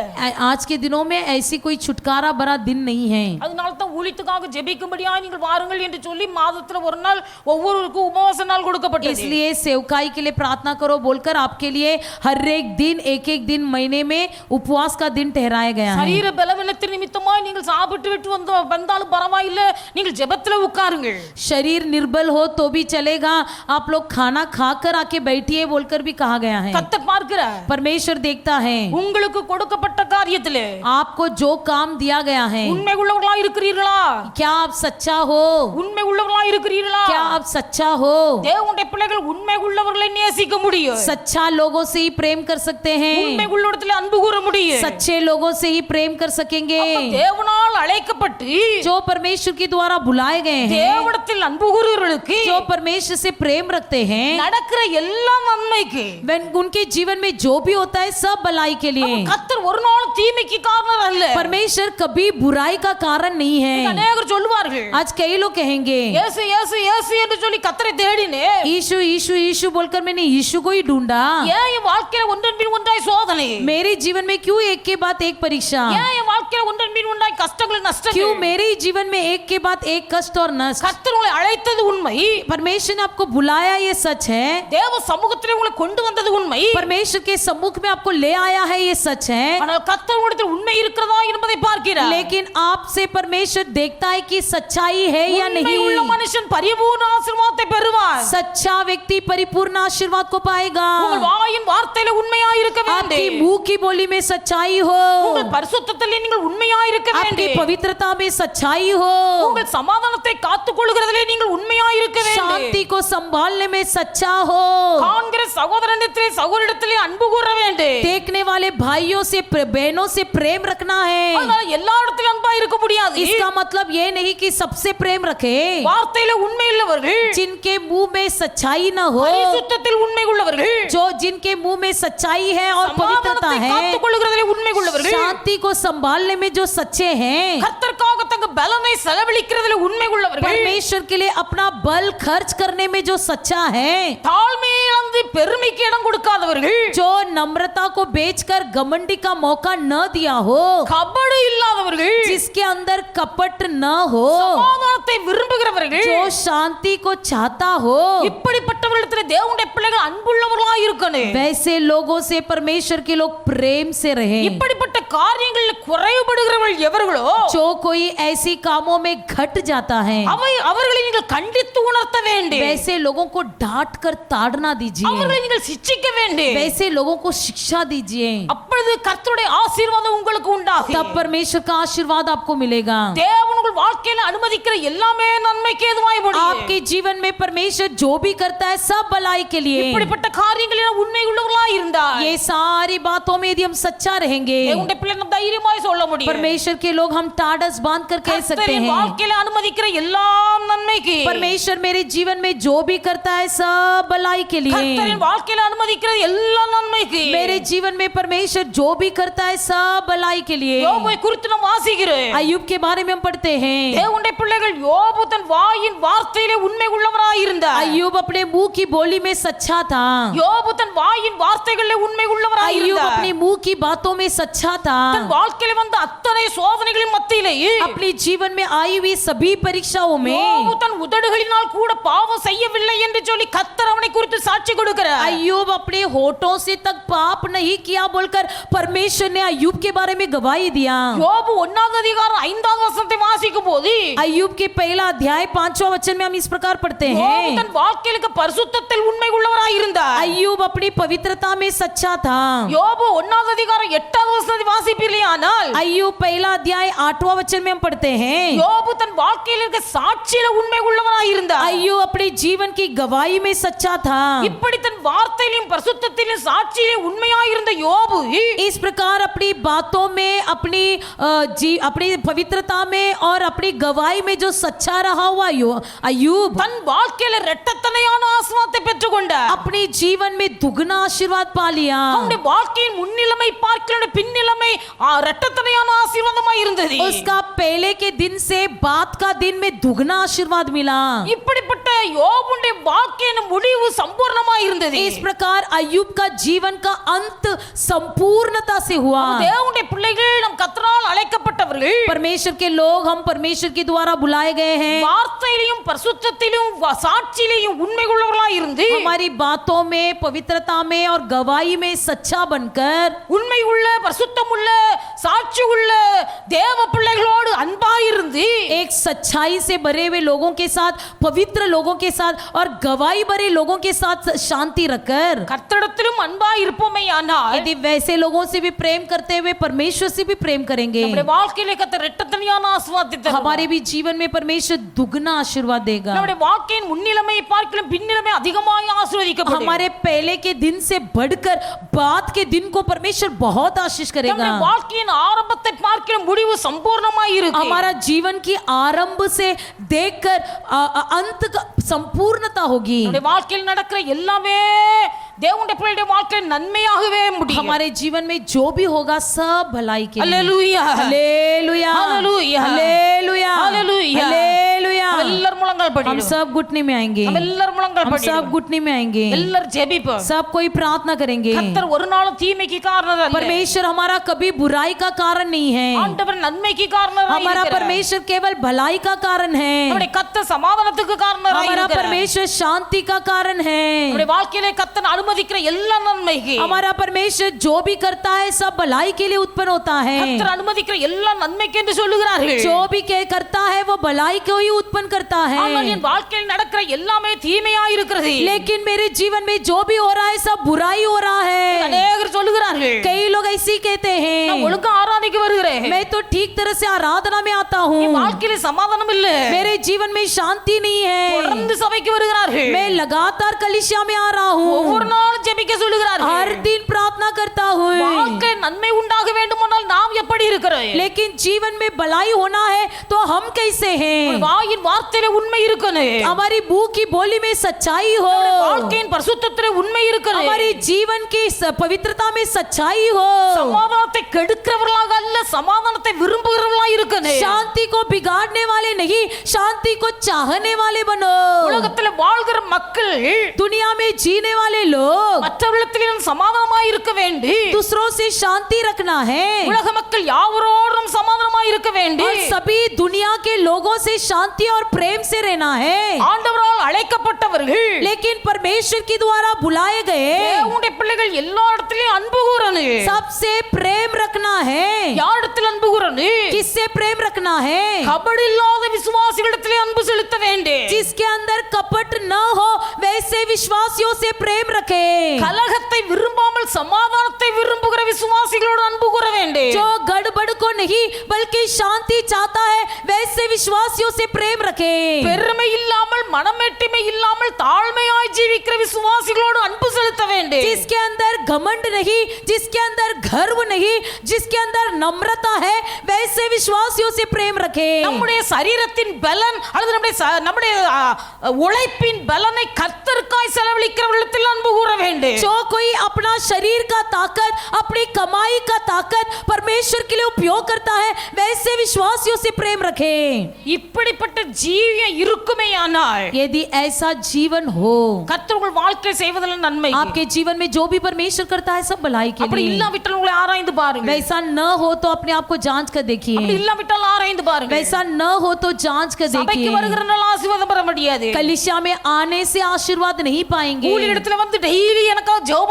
आज के दिनों में ऐसी कोई छुटकारा भरा दिन नहीं है। அதனால தான் ஊழியத்துக்காக ஜெபிக்கும்படியாக நீங்கள் வாருங்கள் என்று சொல்லி மாதத்துல ஒரு நாள் ஒவ்வொருவருக்கும் உபவாச நாள் கொடுக்கப்பட்டது. इसलिए सेवकाई के लिए प्रार्थना करो बोलकर आपके लिए हर एक दिन एक दिन महीने में उपवास का दिन ठहराया गया है। சரீர பலவீனத்தின் நிமித்தமாய் நீங்கள் சாப்பிட்டு விட்டு வந்தாலும் பரவாயில்லை, நீங்கள் ஜெபத்துல உட்காருங்கள். शरीर निर्बल हो तो भी चलेगा, आप लोग खाना खाकर आके बैठिए बोलकर भी कहा गया है। கர்த்தர் பார்க்கிறார். परमेश्वर देखता है உங்களுக்கு கொடுக்கப்பட்ட காரியத்திலே आपको जो काम दिया गया है, உண்மை உள்ளவர்களா இருக்கிறீர்களா? क्या आप सच्चा हो? உண்மை உள்ளவர்களா இருக்கிறீர்களா? क्या आप सच्चा हो? தேவனுடைய பிள்ளைகள் உண்மை உள்ளவர்களை நேசிக்க முடியும். सच्चा लोगों से ही प्रेम कर सकते हैं, உண்மை உள்ளவர்களிடத்தில் அன்பு கூற முடியும். सच्चे लोगों से ही प्रेम कर सकेंगे। அப்ப தேவனால் அழைக்கப்பட்டு जो परमेश्वर के द्वारा बुलाए गए हैं, தேவனிடத்தில் அன்பு கூறுகிறவர்களுக்கு जो परमेश्वर से प्रेम रखते हैं, நடக்கிற எல்லா நன்மைக்கு when उनके जीवन में जो भी होता है सब भलाई के लिए। கர்த்தர் ஒரு நாள் தீமைக்கு காரணம் அல்ல. परमेश्वर कभी बुराई का कारण नहीं है। அநேகர் சொல்லுவார்கள், आज कई लोग कहेंगे இயேசு இயேசு இயேசு என்று சொல்லி கர்த்தரை தேடினே, यीशु यीशु यीशु बोलकर मैंने यीशु को ही ढूंढा। ஏன் என் வாழ்க்கையில ஒன்றன் பின் ஒன்றாய் சோதனை, मेरे जीवन में क्यों एक के बाद एक परीक्षा, ஏன் என் வாழ்க்கையில ஒன்றன் பின் ஒன்றாய் கஷ்டங்கள் क्यों நஷ்டங்கள். मेरे जीवन में एक के बाद एक कष्ट और नष्ट। கர்த்தர் உங்களை அழைத்தது உண்மை, परमेश्वर ने आपको बुलाया ये सच है, தேவ சமூகத்திலே உங்களை கொண்டு வந்தது உண்மை, परमेश्वर के सम्मुख में आपको ले आया है ये सच है। ஆனால் கர்த்தர் உங்களிடத்தில் உண்மை இருக்கிறதா என்பதை பார்க்கிறார். लेकिन आपसे परमेश्वर देखता है कि सच्चाई है या உண்மை உள்ள नहीं। மனுஷன் பரிபூர்ண ஆசீர்வாதத்தை பெறுவார். सच्चा व्यक्ति परिपूर्ण आशीर्वाद को पाएगा। உங்கள் வாயின் வார்த்தையில உண்மையாய் இருக்க आपकी வேண்டும். मुंह की बोली में सच्चाई हो, உங்கள் பரிசுத்தத்திலே நீங்கள் உண்மையாய் இருக்க आपकी வேண்டும். पवित्रता में सच्चाई हो, உங்கள் சமாதானத்தை காத்துக் கொள்கிறதிலே நீங்கள் உண்மையாய் இருக்க வேண்டும். शांति को संभालने में सच्चा हो, காண்கிற சகோதரனிடத்திலே சகோதரிடத்திலே அன்பு கூற வேண்டும். देखने वाले भाइयों से बहनों से प्रेम रखना है। அதனால எல்லா இடத்திலும் அன்பா இருக்க முடியாது. इसका मतलब ये नहीं कि सबसे प्रेम रखे। வார்த்தையில உண்மை உள்ளவர்கள், जिनके मुंह में सच्चाई न हो, பரிசுத்தத்தில் உண்மை உள்ளவர்கள், जो जिनके मुंह में सच्चाई है और पवित्रता சமாதானத்தை है, காத்துக் கொள்கிறதிலே உண்மை உள்ளவர்கள், शांति को संभालने में जो सच्चे हैं, கர்த்தருக்காக தங்க பலனை செலவழிக்கிறதிலே உண்மை உள்ளவர்கள், परमेश्वर के लिए अपना बल खर्च करने में जो सच्चा है, தாழ்மையை இழந்து பெருமைக்கு இடம் கொடுக்காதவர்கள், जो नम्रता को बेचकर घमंडी का मौका न दिया हो, கபடு இல்லாதவர்கள், जिसके अंदर कपट न हो, சமாதானத்தை விரும்புகிறவர்கள், जो शांति को चाहता हो, இப்படிப்பட்டவர்களிடத்தில் தேவனுடைய பிள்ளைகள் அன்புள்ளவர்களாய் இருக்கணும். वैसे लोगों से परमेश्वर के लोग प्रेम से रहे। இப்படிப்பட்ட காரியங்களில் குறைபடுகிறவர்கள் எவர்களோ जो कोई ऐसी कामों में घट जाता है, அவர்களை நீங்கள் கண்டித்து உணர்த்த வேண்டும். वैसे लोगों को डांट कर ताड़ना दीजिए, அவர்களை நீங்கள் சிட்சிக்க வேண்டும். वैसे लोगों को शिक्षा दीजिए, அப்பொழுது கர்த்தருடைய ஆசீர்வாதம் உங்களுக்கு உண்டாகும். तब परमेश्वर का आशीर्वाद आपको मिलेगा। தேவன் உங்கள் வாழ்க்கையில அனுமதிக்கிற எல்லாமே நன்மைக்கு ஏதுவாய் முடியும். आपके जीवन में परमेश्वर जो भी करता है सब भलाई के लिए। இப்படிப்பட்ட காரியங்களில் உண்மை உள்ளவர்களாய் இருந்தால் ये सारी बातों में यदि हम सच्चा रहेंगे, தேவனுடைய பிள்ளை நம்ம தைரியமாய் சொல்ல முடியும். परमेश्वर के लोग हम टाडस बांध कर कह सकते கர்த்தரின் हैं, வாழ்க்கையில அனுமதிக்கிற எல்லா நன்மைக்கு, परमेश्वर मेरे जीवन में जो भी करता है सब भलाई के लिए। கர்த்தரின் வாழ்க்கையில அனுமதிக்கிற எல்லா நன்மைக்கு, मेरे जीवन में परमेश्वर जो भी करता है सब भलाई के लिए। யோபை குறித்து நாம் வாசிக்கிறோம். अय्यूब के बारे में हम पढ़ते हैं, தேவனுடைய பிள்ளைகள் யோபு தன் வாயின் வார்த்தையிலே உண்மை உள்ளவராய் இருந்தார். अय्यूब अपने मुंह की बोली में सच्चा था, யோபு தன் வாயின் வார்த்தைகளிலே உண்மை உள்ளவராய் अय्यूब இருந்தார். अपने मुंह की बातों में सच्चा था। தன் வாழ்க்கையில வந்த அத்தனை சோதனைகளின் மத்தியிலே अपने जीवन में आई हुई सभी परीक्षाओं में யோபு தன் உதடுகளினால் கூட பாவம் செய்யவில்லை என்று சொல்லி கர்த்தர் அவனை குறித்து சாட்சி கொடுக்கிறார். अय्यूब अपने होठों से तक पाप नहीं किया बोलकर परमेश्वर ने अय्यूब के बारे में गवाही दिया। யோபு 1 அதிகாரம் 5வது வசனத்தை வாசிக்கும் போது अय्यूब के पहला अध्याय 5वां वचन में हम इस प्रकार पढ़ते யோபு हैं, தன் வாழ்க்கையில பரிசுத்தத்தில் உண்மை உள்ளவராய் இருந்தார். अय्यूब अपनी पवित्रता में सच्चा था। யோபு 1 அதிகாரம் 8வது வசனத்தை வாசிப்பீர்களானால் अय्यूब पहला अध्याय 8वां वचन में हम पढ़ते हैं, யோபு தன் வாழ்க்கையில இருக்க சாட்சியில உண்மை உள்ளவராய் இருந்தார். अय्यूब अपने जीवन की गवाही में सच्चा था। இப்படி தன் வார்த்தையிலும் பரிசுத்தத்திலும் சாட்சியிலும் உண்மையாய் இருந்த யோபு इस प्रकार अपनी बातों में अपनी पवित्रता में और अपनी गवाही में जो सच्चा रहा हुआ अय्यूब தன் வாழ்க்கையில இரட்டத்தனையான ஆசீர்வாதத்தை பெற்றுக்கொண்டார். अपने जीवन में दुगना आशीर्वाद पा लिया। அவனுடைய வாழ்க்கையின் முன்னிலைமை பார்க்கிற பின்னிலைமை இரட்டத்தனையான ஆசீர்வாதமாய் இருந்தது. उसका पहले के दिन से बाद का दिन में दुगना आशीर्वाद मिला। இப்படிப்பட்ட யோபுடைய வாழ்க்கையின் முடிவு சம்பூர்ணமாய் இருந்தது. इस प्रकार अय्यूब का जीवन का अंत संपूर्णता से हुआ। தேவனுடைய பிள்ளைகள் நம் கர்த்தரால் அழைக்கப்பட்டவர்கள், परमेश्वर के लोग हम परमेश्वर के द्वारा बुलाए गए हैं। வார்த்தையிலும் பரிசுத்தத்திலும் சாட்சியிலும் உண்மை உள்ளவர்களாய் இருந்து हमारी बातों में पवित्रता में और गवाही में सच्चा बनकर உண்மை உள்ள பரிசுத்தம் உள்ள சாட்சி உள்ள தேவ பிள்ளைகளோடு அன்பாய் இருந்து एक सच्चाई से भरे हुए लोगों के साथ, पवित्र लोगों के साथ और गवाही भरे लोगों के साथ शांति रखकर கர்த்தரிடத்திலும் அன்பாய் இருப்போமேயானால் यदि वैसे लोगों से भी प्रेम करते हुए परमेश्वर से भी प्रेम करेंगे, நம்முடைய வாழ்க்கையிலே கர்த்தர் இரட்டத்தனையான ஆசீர்வாதத்தை हमारे भी जीवन में परमेश्वर दुगना आशीर्वाद देगा। நம்முடைய வாழ்க்கையின் முன்னிலைமையை பார்க்கலாம் பின்னிலைமை அதிகமாய் ஆசீர்வதிக்கப்படும் हमारे पहले के दिन से बढ़कर बाद के दिन को परमेश्वर बहुत आशीष करेगा। நம்முடைய வாழ்க்கையின் ஆரம்பத்தை பார்க்கலாம் முடிவு சம்பூர்ணமாய் இருக்கும் हमारा जीवन की आरंभ से देखकर अंत का संपूर्णता होगी। நம்முடைய வாழ்க்கையில் நடக்கிற எல்லாமே தேவனுடைய பிள்ளைகளுடைய வாழ்க்கையில் நன்மையாகவே முடியும் हमारे जीवन में जो भी होगा सब भलाई के लिए। Hallelujah hallelujah hallelujah hallelujah hallelujah hallelujah. எல்லாரும் முழங்கால் हम படிடுவோம் सब घुटने में आएंगे, நம்ம எல்லாரும் முழங்கால் हम सब படிடுவோம் घुटने में आएंगे, எல்லாரும் ஜெபிப்போம் सब कोई प्रार्थना करेंगे। கர்த்தர் ஒரு நாளும் தீமைக்கு காரணர் அல்ல परमेश्वर हमारा कभी बुराई का कारण नहीं है, ஆண்டவர் நன்மைக்கு காரணராய் हमारा இருக்கிறார் परमेश्वर केवल भलाई का कारण है, நம்முடைய கர்த்தர் சமாதானத்துக்கு காரணராய் हमारा இருக்கிறார் परमेश्वर शांति का कारण है, நம்முடைய வாழ்க்கையிலே கர்த்தர் அனுமதிக்கிற எல்லா நன்மைக்கு हमारा परमेश्वर जो भी करता है सब भलाई के लिए उत्पन्न होता है, கர்த்தர் அனுமதிக்கிற எல்லா நன்மைக்கு என்று சொல்லுகிறார்கள் जो भी करता है वो भलाई को ही उत्पन्न करता ஆனால் है। என் வாழ்க்கையில் நடக்கிற எல்லாமே தீமையா இருக்கிறது लेकिन मेरे जीवन में जो भी हो रहा है सब बुराई हो रहा है। அநேகர் சொல்லுகிறார்கள் कई लोग ऐसी कहते நான் हैं, ஒழுங்கா ஆராதிக்க வருகிறேன் मैं तो ठीक तरह से आराधना में आता என் हूँ, வாழ்க்கையில சமாதானம் இல்ல मेरे जीवन में शांति नहीं है, தொடர்ந்து சபைக்கு வருகிறார்கள் मैं लगातार कलिसिया में आ रहा ஒவ்வொரு हूँ, நாளும் ஜெபிக்க சொல்லுகிறார்கள் हर दिन प्रार्थना करता हूँ, வாழ்க்கையில் நன்மை உண்டாக வேண்டுமானால் நாம் எப்படி இருக்கிறோம் लेकिन जीवन में भलाई होना है तो हम कैसे हैं? வாயின் வார்த்தையில உண்மை இருக்கணும் हमारी मुंह की बोली में सच्चाई हो, வாழ்க்கையின் பரிசுத்தத்திலே உண்மை இருக்கணும் हमारी जीवन की पवित्रता में सच्चाई हो, சமாதானத்தை கெடுக்கிறவர்களாக அல்ல சமாதானத்தை விரும்புகிறவர்களாக இருக்கணும் शांति को बिगाड़ने वाले नहीं, शांति को चाहने वाले बनो। உலகத்துல வாழ்கிற மக்கள் दुनिया में जीने वाले लोग மற்றவர்களிடத்திலும் சமாதானமாய் இருக்க வேண்டி दूसरों से शांति रखना है உலக மக்கள் யாவரோடும் சமாதானமாய் இருக்க வேண்டி और सभी दुनिया के लोगों से शांति और प्रेम से रहना है। ஆண்டவரால் அழைக்கப்பட்டவர்கள் लेकिन परमेश्वर के द्वारा बुलाए गए தேவனுடைய பிள்ளைகள் எல்லா இடத்திலும் அன்பு கூறணும் सबसे प्रेम रखना है। யாரிடத்தில் அன்பு கூறணும் किससे प्रेम रखना है? கபடு இல்லாத விசுவாசிகளிடத்திலே அன்பு செலுத்த வேண்டும் जिसके अंदर कपट न हो वैसे विश्वासियों से प्रेम रखे, கலகத்தை விரும்பாமல் சமாதானத்தை விரும்புகிற விசுவாசிகளோடு அன்பு கூற வேண்டும் जो गड़बड़ को नहीं बल्कि शांति चाहता है वैसे विश्वासियों से प्रेम रखे, பெருமை இல்லாமல் மனமெட்டிமை இல்லாமல் தாழ்மையாய் ஜீவிக்கிற விசுவாசிகளோடு அன்பு செலுத்த வேண்டும் जिसके अंदर घमंड नहीं, जिसके अंदर गर्व नहीं, जिसके अंदर नम्रता है वैसे विश्वासियों से प्रेम रखे। நம்முடைய சரீரத்தின் பலன் அல்லது நம்முடைய உழைப்பின் பலனை கர்த்தருக்காய் செலவழிக்கிறவர்களிடத்தில் அன்பு கூற வேண்டும் जो कोई अपना शरीर का ताकत, अपनी कमाई का ताकत परमेश्वर के लिए उपयोग करता है वैसे विश्वासियों से प्रेम रखे। இப்படிப்பட்ட ஜீவியம் இருக்குமேயானால் यदि ऐसा जीवन हो, கர்த்தர் உங்கள் வாழ்க்கை செய்வதில் நன்மை आपके जीवन में जो भी परमेश्वर करता है सब भलाई के அப்படி लिए। இல்லாவிட்டால் உங்களை ஆராய்ந்து பாருங்க वैसा न हो तो अपने आप को जांच कर அப்படி देखिए, இல்லாவிட்டால் ஆராய்ந்து பாருங்க वैसा न हो तो जांच कर சபைக்கு देखिए। வருகிறனால ஆசீர்வாதம் பெற முடியாது कलिसिया में आने से आशीर्वाद नहीं पाएंगे, ஊழியரிடத்துல வந்து டெய்லி எனக்காக ஜெபம்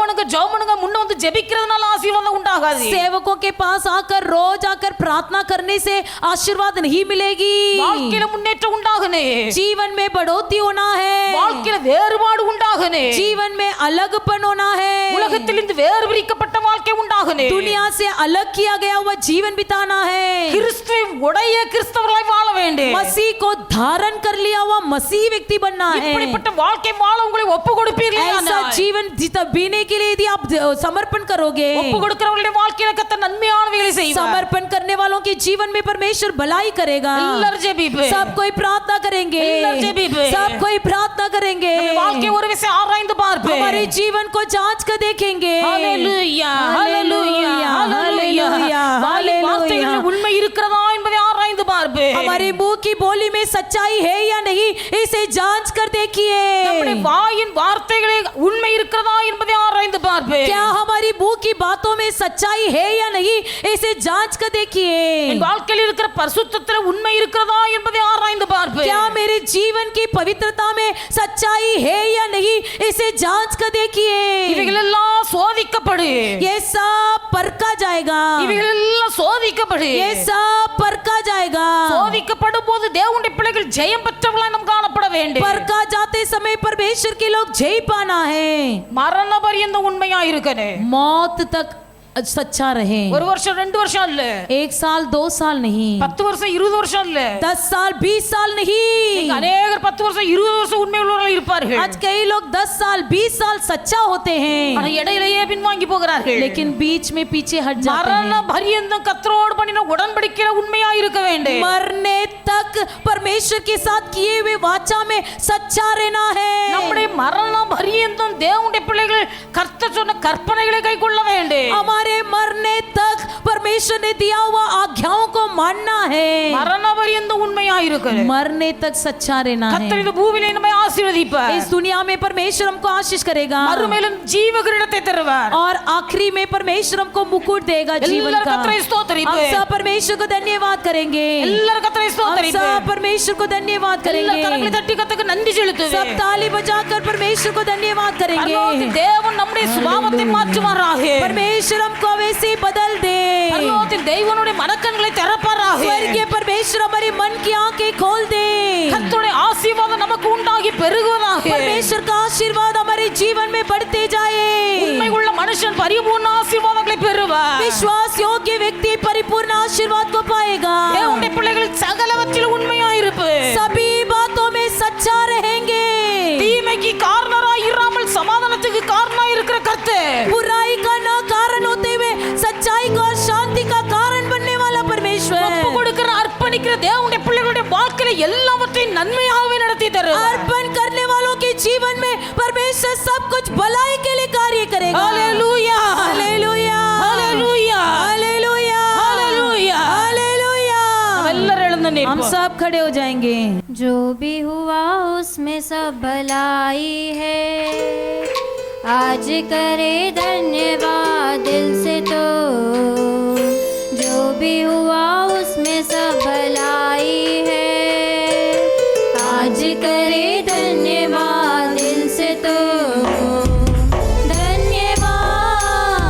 பண்ணுங்க முன்ன வந்து ஜெபிக்கிறதுனால ஆசீர்வாதம் உண்டாகாது सेवकों के पास आकर रोज आकर प्रार्थना करने से आशीर्वाद नहीं मिलेगी। வாழ்க்கையில முன்னேற்றம் உண்டாகணும் जीवन में बढ़ोतरी होना है, வாழ்க்கையில வேறுபாடு உண்டாகணும் जीवन में अलगपन होना है, உலகத்திலிருந்து வேறு பிரிக்கப்பட்ட வாழ்க்கை உண்டாகணும் दुनिया से अलग किया गया हुआ जीवन बिताना है, கிறிஸ்துவை உடைய கிறிஸ்தவர்களாய் வாழ வேண்டும் मसीह को धारण कर लिया हुआ मसीह व्यक्ति बनना है। இப்படிப்பட்ட வாழ்க்கை வாழ உங்களை ஒப்பு ऐसा கொடுப்பீர்கள் जीवन जीने के लिए यदि आप समर्पण करोगे, ஒப்பு கொடுக்கிறவங்களுடைய வாழ்க்கையில கர்த்தர் நன்மையானவைகளை செய்வார் समर्पण करने वालों के जीवन में परमेश्वर भलाई करेगा। எல்லாரும் ஜெபிப்போம் सब कोई प्रार्थना करेंगे, எல்லாரும் ஜெபிப்போம் सब कोई प्रार्थना करेंगे, நம்ம வாழ்க்கை ஒரு விஷயம் ஆராய்ந்து பார்ப்போம் हमारे जीवन को जांच कर देखेंगे। ஹalleluya ஹalleluya ஹalleluya हालेलुया। வார்த்தைகளில் உண்மை இருக்கிறதா என்பதை ஆராய்ந்து பார்ப்போம் हमारे मुंह की बोली में सच्चाई है या नहीं इसे जांच कर देखिए। நம்முடைய வாயின் வார்த்தைகளில் உண்மை இருக்கிறதா என்பதை ஆராய்ந்து பார்ப்போம் क्या हमारी मुंह की बातों में सच्चाई है या नहीं इसे जांच कर देखिए। என் வாழ்க்கையில் இருக்கிற பரிசுத்தத்தில் உண்மை இருக்கிறதா என்பதை ஆராய்ந்து பார்ப்போம் क्या मेरे जीवन की पवित्रता में सच्चाई है या नहीं, इसे जांच कर देखिए। இவைகள் எல்லாம் சோதிக்கப்படு, ये सब परखा जाएगा, இவைகள் எல்லாம் சோதிக்கப்படு. ये सब परखा जाएगा। சோதிக்கப்படும் போது தேவனுடைய பிள்ளைகள் ஜெயம் பெற்றவர்களாய் நாம் காணப்பட வேண்டும். परखा जाते समय परमेश्वर के लोग जय पाना है, மரண பரியந்த உண்மையா இருக்கணும். मौत तक सच्चा रहे। ஒரு வருஷம் 2 வருஷம் இல்ல, 1 साल 2 साल नहीं, 10 வருஷம் 20 வருஷம் இல்ல, 10 साल 20 साल नहीं। அநேகர் 10 வருஷம் 20 வருஷம் உண்மையுள்ளவர்கள் இருப்பார்கள். आज कई लोग 10 साल 20 साल सच्चा होते ஆனா हैं, இடையிலேயே பின்வாங்கி போகிறார்கள். लेकिन बीच में पीछे हट जाते மரண हैं। பரியந்தம் கர்த்தரோடு பண்ணின உடன்படிக்கையில உண்மையா இருக்க வேண்டும். मरने तक परमेश्वर के साथ किए हुए वाचा में सच्चा रहना है। நம்முடைய மரண பரியந்தம் தேவனுடைய பிள்ளைகள் கர்த்தர் சொன்ன கற்பனைகளை கைக்கொள்ள வேண்டும். हमारे मरने तक परमेश्वर ने दिया हुआ आज्ञाओं को मानना है। மரண பரியந்தம் உண்மையா இருக்கணும். मरने तक सच्चा रहना கர்த்தர் है। இந்த பூமியிலே நம்மை ஆசீர்வதிப்பார். इस दुनिया में परमेश्वर हमको आशीष करेगा, மறுமையிலும் ஜீவ கிரீடத்தை தருவார். और आखिरी में परमेश्वर हमको मुकुट देगा जीवन எல்லாரும் का। கர்த்தரை हम ஸ்தோத்திரிப்போம். सब परमेश्वर को धन्यवाद करेंगे, எல்லாரும் கர்த்தரை हम ஸ்தோத்திரிப்போம். सब परमेश्वर को धन्यवाद எல்லாரும் கரங்களை करेंगे, தட்டி கர்த்தருக்கு நன்றி सब செலுத்துவோம். ताली बजाकर परमेश्वर को धन्यवाद பரலோகத்தின் करेंगे। தேவன் நம்முடைய சுபாவத்தை மாற்றுவாராக. परमेश्वर हमको वैसे ही बदल दे, பரலோகத்தின் தெய்வனுடைய மனக்கண்களை திறப்பாராக. स्वर्गीय परमेश्वर हमारी मन की आंखें खोल दे, கர்த்தருடைய ஆசீர்வாதம் நமக்கு உண்டாகி பெருகுவதாக. परमेश्वर का आशीर्वाद हमारे जीवन में बढ़ते जाए। உண்மை உள்ள மனுஷன் பரிபூர்ண ஆசீர்வாதங்களை பெறுவார். विश्वास योग्य व्यक्ति परिपूर्ण आशीर्वाद को पाएगा। தேவனுடைய பிள்ளைகள் சகலவற்றிலும் உண்மையா இருப்பு. सभी बातों में सच्चा रहेंगे, தீமைக்கு காரணராய் இராமல் சமாதானத்துக்கு காரணராய் இருக்கிற கர்த்தர். बुराई का ना कारण होते हुए सच्चाई को और शांति का कारण बनने वाला ஒப்பு परमेश्वर, கொடுக்கிற அர்ப்பணிக்கிற தேவனுடைய பிள்ளைகளுடைய வாழ்க்கையில எல்லாவற்றையும் நன்மையாகவே நடத்தி தருவார். अर्पण करने वालों के जीवन में परमेश्वर सब कुछ भलाई के लिए कार्य करेगा। Hallelujah, hallelujah, hallelujah, hallelujah, hallelujah. Hallelujah. எல்லாரும் எழுந்து हम நிற்போம். सब खड़े हो जाएंगे। जो भी हुआ उसमें सब भलाई है, आज करे धन्यवाद दिल से तो। जो भी हुआ उसमें सब भलाई है, आज करे धन्यवाद दिल से तो। धन्यवाद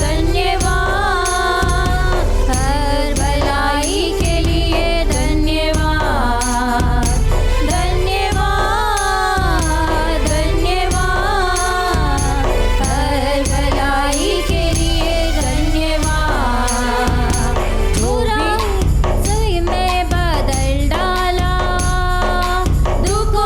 धन्यवाद हर भलाई के लिए धन्यवाद। धन्यवाद धन्यवाद हर भलाई के लिए धन्यवाद। पूरा सही में बदल डाला, दुखों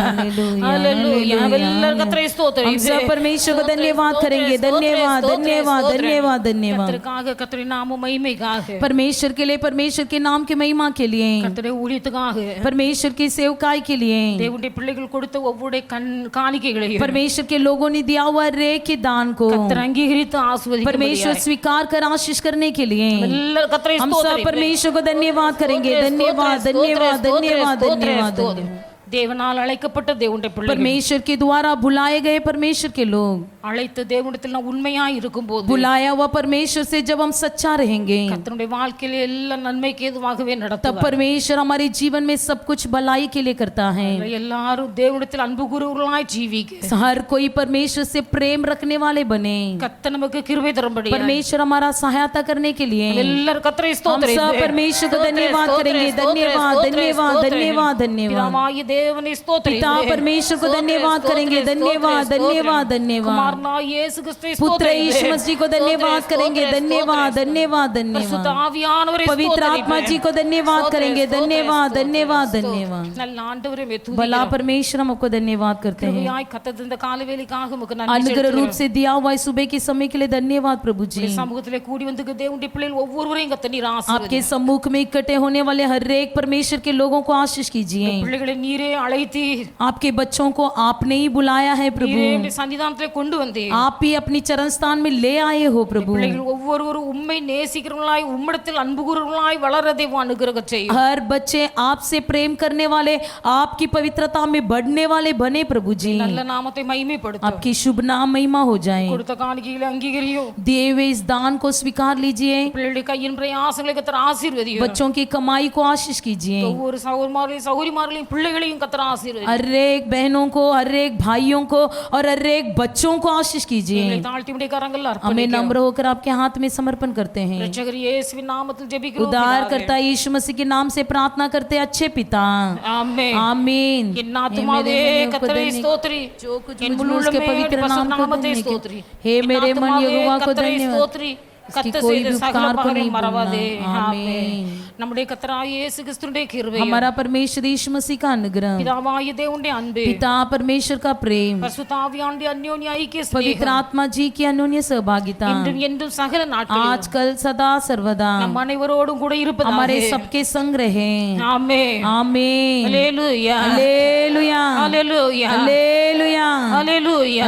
Hallelujah, Hallelujah. hallelujah. எல்லாரும் கர்த்தரை ஸ்தோத்திரம். हम सब परमेश्वर को धन्यवाद करेंगे, धन्यवाद धन्यवाद धन्यवाद धन्यवाद கர்த்தருக்காக, கர்த்தருடைய நாம மகிமைக்காக, परमेश्वर के लिए, परमेश्वर के नाम की महिमा के लिए, கர்த்தருடைய ஊழியத்துக்காக, परमेश्वर की सेवकाई के लिए, தேவனுடைய பிள்ளைகள் கொடுத்த ஒவ்வொரு காணிக்கைகளையும் परमेश्वर के लोगों ने दिया हुआ रे के दान को கர்த்தர் அங்கீகரித்து ஆசீர்வதிக்க परमेश्वर स्वीकार कर आशीष करने के लिए எல்லாரும் கர்த்தரை हम सब ஸ்தோத்திரம். परमेश्वर को धन्यवाद करेंगे, धन्यवाद धन्यवाद धन्यवाद धन्यवाद धन्यवाद। தேவனால் அழைக்கப்பட்ட தேவனுடைய பிள்ளைகள், परमेश्वर के द्वारा बुलाए गए परमेश्वर के लोग, அழைத்த தேவனிடத்தில் நான் உண்மையாய் இருக்கும்போது, बुलाया हुआ परमेश्वर से जब हम सच्चा रहेंगे, கர்த்தருடைய வாழ்க்கையில எல்லாம் நன்மைக்கு ஏதுவாகவே तब நடத்துவார். परमेश्वर हमारे जीवन में सब कुछ भलाई के लिए करता है। எல்லாரும் தேவனிடத்தில் அன்பு கூறுவர்களாய் ஜீவிக்க हर कोई परमेश्वर से प्रेम रखने वाले बने, கர்த்தர் நமக்கு கிருபை தரும்படி परमेश्वर हमारा सहायता करने के लिए எல்லாரும் கர்த்தரை हम ஸ்தோத்திரம். सब परमेश्वर को धन्यवाद करेंगे, धन्यवाद धन्यवाद धन्यवाद धन्यवाद। பிதாவாகிய தேவனை ஸ்தோத்திரம். पिता परमेश्वर को धन्यवाद करेंगे, धन्यवाद धन्यवाद धन्यवाद। குமாரனாகிய இயேசு கிறிஸ்துவை पुत्र ஸ்தோத்திரம். यीशु मसीह को धन्यवाद करेंगे, धन्यवाद धन्यवाद பரிசுத்த धन्यवाद। ஆவியானவரை पवित्र ஸ்தோத்திரம். आत्मा जी को धन्यवाद करेंगे, धन्यवाद धन्यवाद धन्यवाद। நல்ல ஆண்டவரே भला परमेश्वर हम आपको धन्यवाद करते हैं, கிருபையாய் கர்த்தர் இந்த காலவேளைக்காக உமக்கு நன்றி अनुग्रह रूप செலுத்துகிறோம். से दिया हुआ इस सुबह के समय के लिए धन्यवाद प्रभु जी। சமூகத்திலே கூடி வந்து தேவனுடைய பிள்ளைகள் ஒவ்வொருவரையும் கர்த்தர் நீர் ஆசீர்வதி. आपके सम्मुख में इकट्ठे होने वाले हर एक परमेश्वर के लोगों को आशीष कीजिए। பிள்ளைகளை நீரே அழைத்தீர், आपके बच्चों को आपने ही बुलाया है प्रभु, நீரே உம்முடைய சன்னிதானத்திலே கொண்டு வந்தீர். आप ही अपनी चरण स्थान में ले आए हो प्रभु। பிள்ளைகள் ஒவ்வொருவரும் உம்மை நேசிக்கிறவர்களாய் உம்மிடத்தில் அன்பு கூறுவர்களாய் வளரதை அனுகிரகம் செய்யும். हर बच्चे आपसे प्रेम करने वाले, आपकी पवित्रता में बढ़ने वाले बने प्रभु जी। நல்ல நாமத்தை மகிமைப்படுத்தும். आपकी शुभ नाम महिमा हो जाए। கொடுத்த காணிக்கைகளை அங்கீகரியும். दिए हुए इस दान को स्वीकार लीजिए, பிள்ளைகளுடைய கையின் பிரயாசங்களை கர்த்தர் ஆசீர்வதியும். बच्चों की कमाई को आशीष कीजिए, ஒவ்வொரு சகோதரமார்களையும் சகோதரிமார்களையும் பிள்ளைகளையும் கர்த்தர் ஆசீர்வதியும். हर एक बहनों को, हर एक भाइयों को और हर एक बच्चों को आशीष कीजिए। எங்களை தாழ்த்தி உம்முடைய கரங்களில் हमें அர்ப்பணிக்கிறோம். नम्र होकर आपके हाथ में समर्पण करते हैं। இரட்சகர் இயேசுவின் நாமத்தில் ஜெபிக்கிறோம். उद्धार பிதாவே. करता यीशु मसीह के नाम से प्रार्थना करते अच्छे पिता, ஆமென். आमीन। என் ஆத்துமாவே கர்த்தரை ஸ்தோத்திரி. जो कुछ என் मुझ முழு में उसके உள்ளமே पवित्र பரிசுத்த नाम को நாமத்தை धन्य ஸ்தோத்திரி. हे என் मेरे मन ஆத்துமாவே यहोवा को கர்த்தரை धन्यवाद, ஸ்தோத்திரி. इसकी கர்த்தர் कोई செய்த भी சகல उपकार को உபகாரங்களை नहीं மறவாதே. भूलना। ஆமென். आमीन। நம்முடைய கர்த்தராகிய இயேசு கிறிஸ்துவின் கிருபை, हमारा परमेश्वर यीशु मसीह का अनुग्रह, பிதாவாகிய தேவனுடைய அன்பு, पिता परमेश्वर का प्रेम, பரிசுத்த ஆவியானவருடைய அந்யோன்ய ஐக்கிய पवित्र ஸ்நேகம் आत्मा जी की अन्योन्य सहभागिता இன்றும் என்றும் சகல நாட்களிலும் आज कल सदा सर्वदा நம் அனைவரோடும் கூட இருப்பதாக. हमारे सबके संग रहे। ஆமென். आमीन। அல்லேலூயா. हालेलुया அல்லேலூயா. हालेलुया அல்லேலூயா. हालेलुया